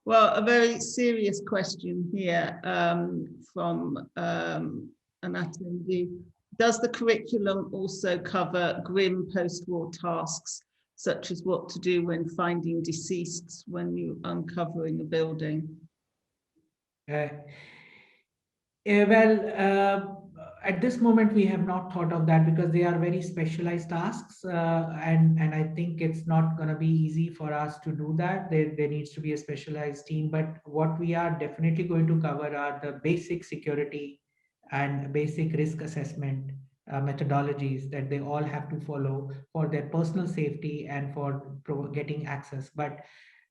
Well, a very serious question here from an attendee. Does the curriculum also cover grim post-war tasks, such as what to do when finding deceased when you're uncovering a building? At this moment, we have not thought of that, because they are very specialized tasks, and I think it's not going to be easy for us to do that. There needs to be a specialized team. But what we are definitely going to cover are the basic security and basic risk assessment methodologies that they all have to follow for their personal safety and for getting access. But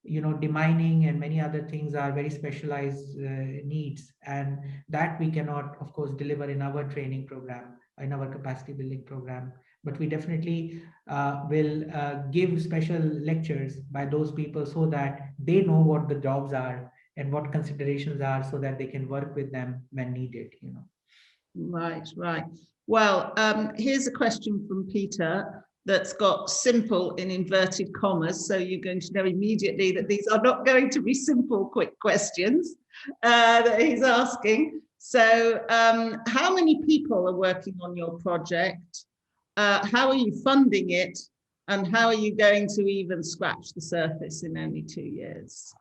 demining and many other things are very specialized needs, and that we cannot of course deliver in our training program, in our capacity building program. But we definitely will give special lectures by those people, so that they know what the jobs are and what considerations are, so that they can work with them when needed. Right, right. Well, here's a question from Peter that's got simple in inverted commas. So you're going to know immediately that these are not going to be simple, quick questions that he's asking. So how many people are working on your project? How are you funding it? And how are you going to even scratch the surface in only 2 years?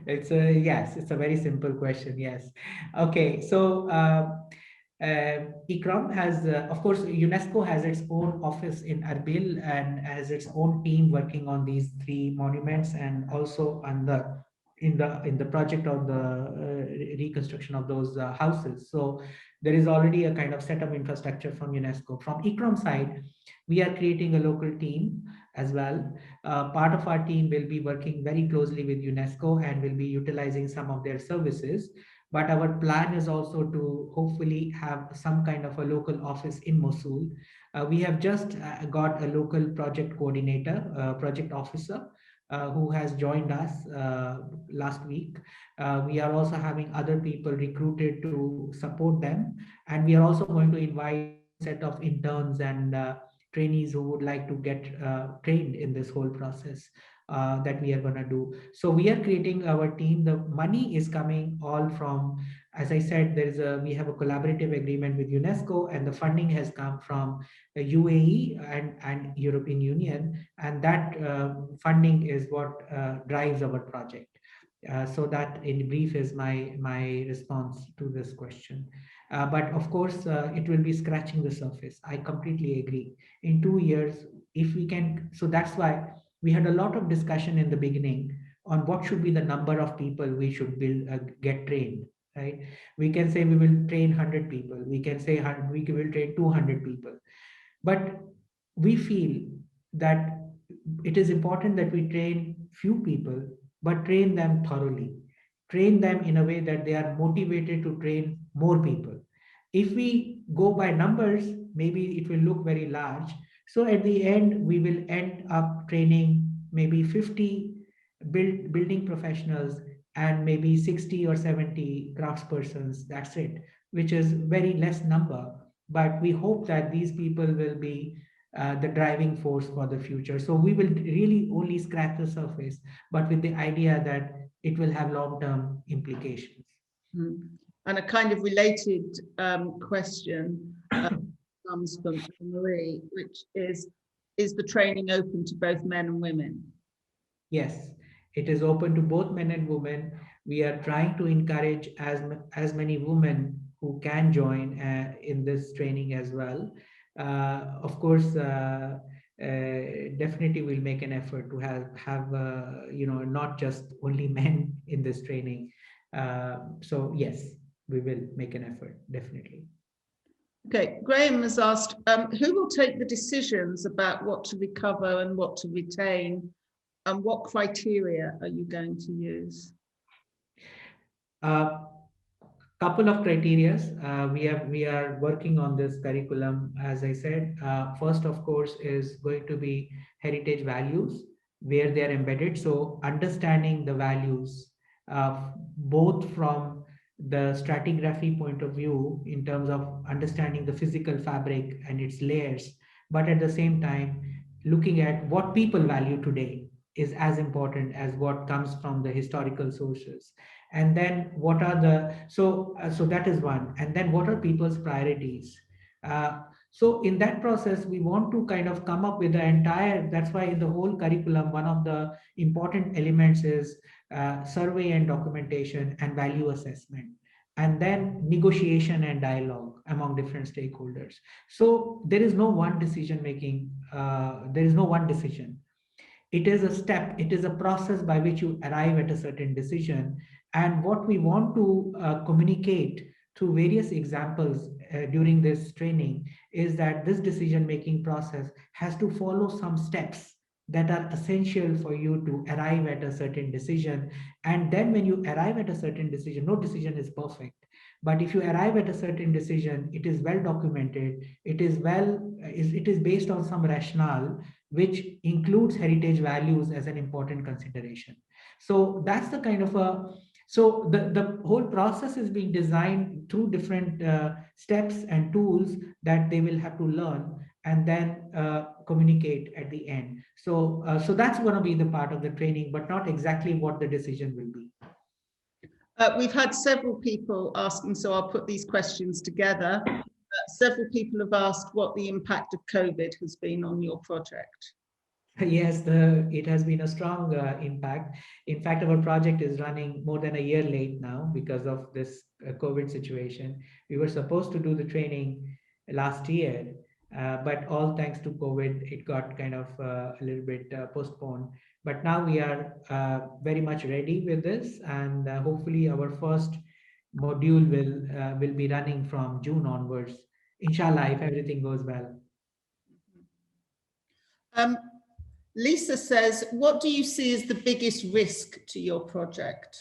It's a very simple question. Yes. Okay. So ICCROM has, of course, UNESCO has its own office in Erbil and has its own team working on these 3 monuments, and also on in the project of the reconstruction of those houses. So there is already a kind of set of infrastructure from UNESCO. From ICCROM side, we are creating a local team as well. Part of our team will be working very closely with UNESCO and will be utilizing some of their services. But our plan is also to hopefully have some kind of a local office in Mosul. We have just got a local project coordinator, project officer, who has joined us last week. We are also having other people recruited to support them. And we are also going to invite a set of interns and trainees who would like to get trained in this whole process that we are going to do. So we are creating our team. The money is coming all from, as I said, we have a collaborative agreement with UNESCO, and the funding has come from the UAE and European Union, and that funding is what drives our project. So that in brief is my response to this question. But of course, it will be scratching the surface. I completely agree. In 2 years, if we can, so that's why we had a lot of discussion in the beginning on what should be the number of people we should build, get trained, right? We can say we will train 100 people. We can say we will train 200 people. But we feel that it is important that we train few people, but train them thoroughly. Train them in a way that they are motivated to train more people. If we go by numbers, maybe it will look very large. So at the end, we will end up training maybe 50 building professionals and maybe 60 or 70 craftspersons. That's it, which is very less number. But we hope that these people will be the driving force for the future. So we will really only scratch the surface, but with the idea that it will have long-term implications. And a kind of related question comes from Marie, which is the training open to both men and women? Yes, it is open to both men and women. We are trying to encourage as many women who can join in this training as well. Of course, definitely we'll make an effort to have not just only men in this training. So yes, we will make an effort, definitely. Okay, Graham has asked, who will take the decisions about what to recover and what to retain, and what criteria are you going to use? Couple of criterias. We are working on this curriculum. As I said, first of course is going to be heritage values, where they are embedded. So understanding the values, both from the stratigraphy point of view in terms of understanding the physical fabric and its layers, but at the same time looking at what people value today is as important as what comes from the historical sources. And then what are the so that is one. And then what are people's priorities? So in that process, we want to kind of come up with the entire, that's why in the whole curriculum, one of the important elements is survey and documentation and value assessment, and then negotiation and dialogue among different stakeholders. So there is no one decision making, there is no one decision. It is a step, it is a process by which you arrive at a certain decision. And what we want to communicate through various examples during this training is that this decision making process has to follow some steps that are essential for you to arrive at a certain decision. And then when you arrive at a certain decision, no decision is perfect, but if you arrive at a certain decision, it is well documented, it is based on some rationale which includes heritage values as an important consideration. So that's the kind of a, so the whole process is being designed through different steps and tools that they will have to learn and then communicate at the end. So so that's going to be the part of the training, but not exactly what the decision will be. We've had several people asking, so I'll put these questions together. Several people have asked what the impact of COVID has been on your project. Yes, it has been a strong impact. In fact, our project is running more than a year late now because of this COVID situation. We were supposed to do the training last year, but all thanks to COVID, it got kind of a little bit postponed. But now we are very much ready with this, and hopefully our first module will be running from June onwards. Inshallah, if everything goes well. Lisa says, what do you see as the biggest risk to your project?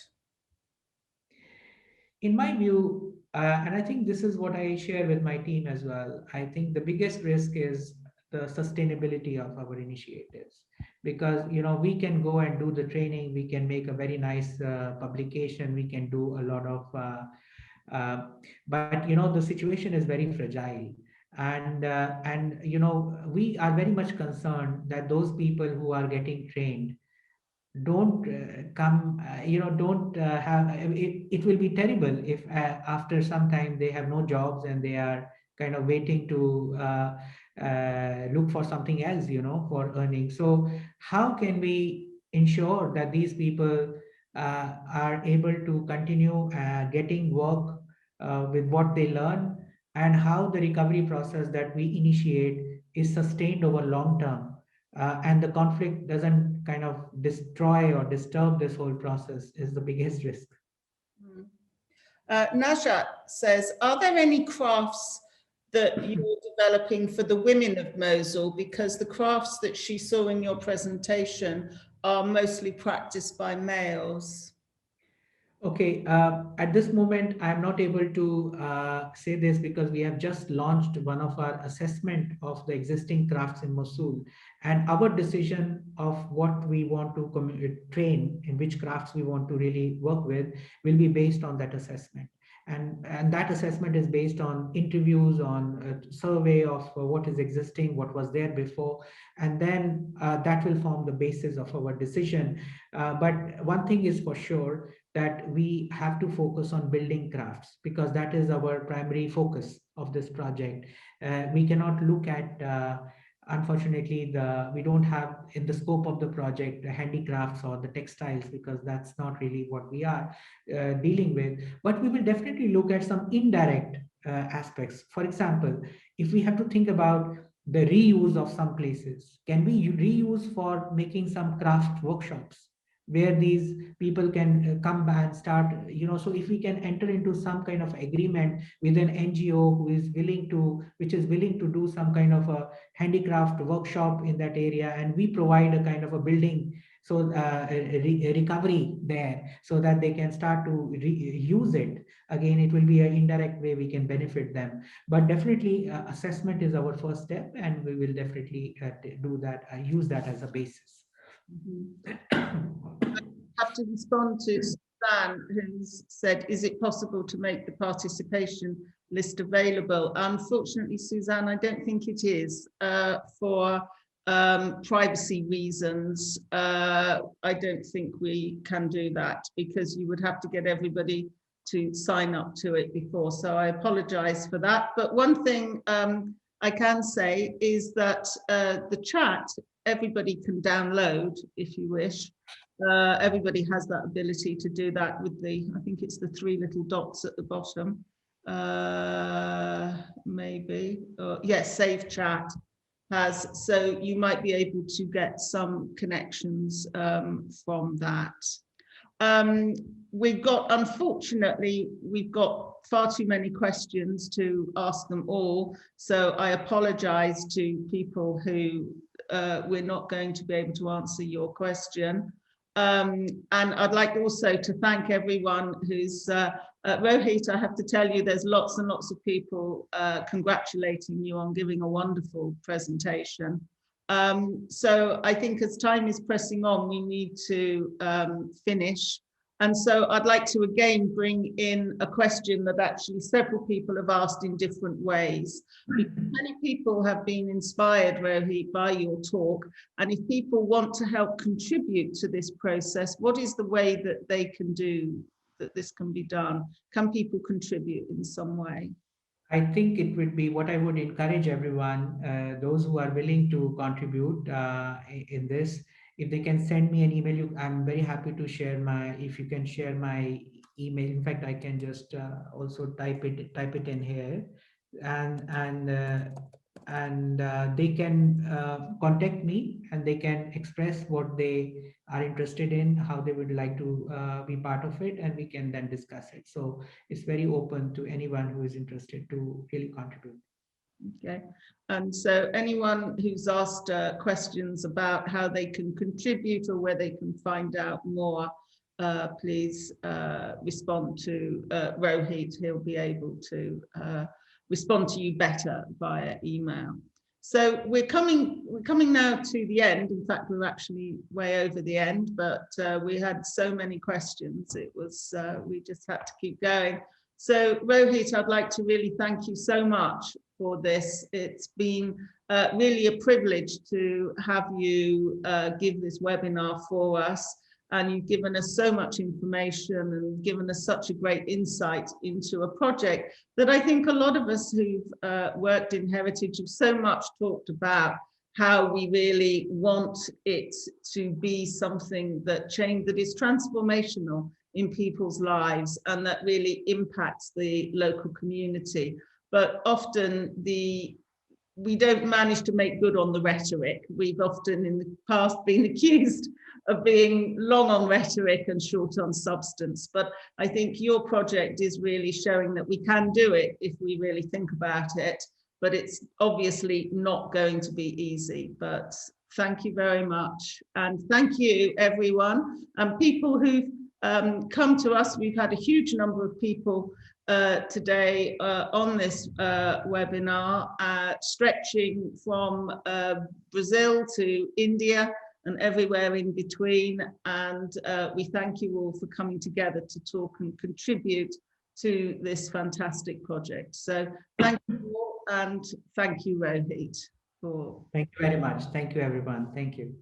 In my view, and I think this is what I share with my team as well, I think the biggest risk is the sustainability of our initiatives. Because, you know, we can go and do the training, we can make a very nice publication, we can do a lot of, but, you know, the situation is very fragile. And you know, we are very much concerned that those people who are getting trained don't come, don't have, it will be terrible if after some time they have no jobs and they are kind of waiting to look for something else, you know, for earning. So how can we ensure that these people are able to continue getting work with what they learn, and how the recovery process that we initiate is sustained over long term, and the conflict doesn't kind of destroy or disturb this whole process is the biggest risk. Najat says, are there any crafts that you're developing for the women of Mosul? Because the crafts that she saw in your presentation are mostly practiced by males. Okay, at this moment, I'm not able to say this because we have just launched one of our assessment of the existing crafts in Mosul, and our decision of what we want to train, in which crafts we want to really work with, will be based on that assessment. And that assessment is based on interviews, on a survey of what is existing, what was there before, and then that will form the basis of our decision. But one thing is for sure, that we have to focus on building crafts, because that is our primary focus of this project. We cannot look at, unfortunately, we don't have in the scope of the project the handicrafts or the textiles, because that's not really what we are dealing with. But we will definitely look at some indirect aspects. For example, if we have to think about the reuse of some places, can we reuse for making some craft workshops where these people can come and start, so if we can enter into some kind of agreement with an NGO which is willing to do some kind of a handicraft workshop in that area, and we provide a kind of a building, so a recovery there, so that they can start to use it again, it will be an indirect way we can benefit them. But definitely assessment is our first step, and we will definitely do that, use that as a basis. Have to respond to Suzanne, who's said, is it possible to make the participation list available? Unfortunately, Suzanne, I don't think it is for privacy reasons. I don't think we can do that, because you would have to get everybody to sign up to it before. So I apologize for that. But one thing I can say is that the chat, everybody can download if you wish. Everybody has that ability to do that with I think it's the 3 little dots at the bottom. Maybe, yes, Save Chat has, so you might be able to get some connections from that. Unfortunately, we've got far too many questions to ask them all. So I apologize to people who we're not going to be able to answer your question. And I'd like also to thank everyone who's, Rohit, I have to tell you, there's lots and lots of people congratulating you on giving a wonderful presentation. So I think as time is pressing on, we need to finish. And so I'd like to again bring in a question that actually several people have asked in different ways. Because many people have been inspired, Rohit, by your talk. And if people want to help contribute to this process, what is the way that they can do that this can be done? Can people contribute in some way? I think it would be what I would encourage everyone, those who are willing to contribute in this, if they can send me an email, I'm very happy to share if you can share my email. In fact, I can just also type it in here, and they can contact me, and they can express what they are interested in, how they would like to be part of it, and we can then discuss it. So it's very open to anyone who is interested to really contribute. Okay, and so anyone who's asked questions about how they can contribute or where they can find out more, please respond to Rohit. He'll be able to respond to you better via email. So we're coming now to the end. In fact, we're actually way over the end, but we had so many questions. It was we just had to keep going. So Rohit, I'd like to really thank you so much for this. It's been really a privilege to have you give this webinar for us, and you've given us so much information and given us such a great insight into a project that I think a lot of us who've worked in heritage have so much talked about how we really want it to be something that is transformational in people's lives and that really impacts the local community. But often we don't manage to make good on the rhetoric. We've often in the past been accused of being long on rhetoric and short on substance. But I think your project is really showing that we can do it if we really think about it. But it's obviously not going to be easy. But thank you very much. And thank you, everyone. And people who've come to us, we've had a huge number of people today on this webinar, stretching from Brazil to India and everywhere in between. And we thank you all for coming together to talk and contribute to this fantastic project. So thank you all, and thank you, Rohit. Thank you very much. Thank you, everyone. Thank you.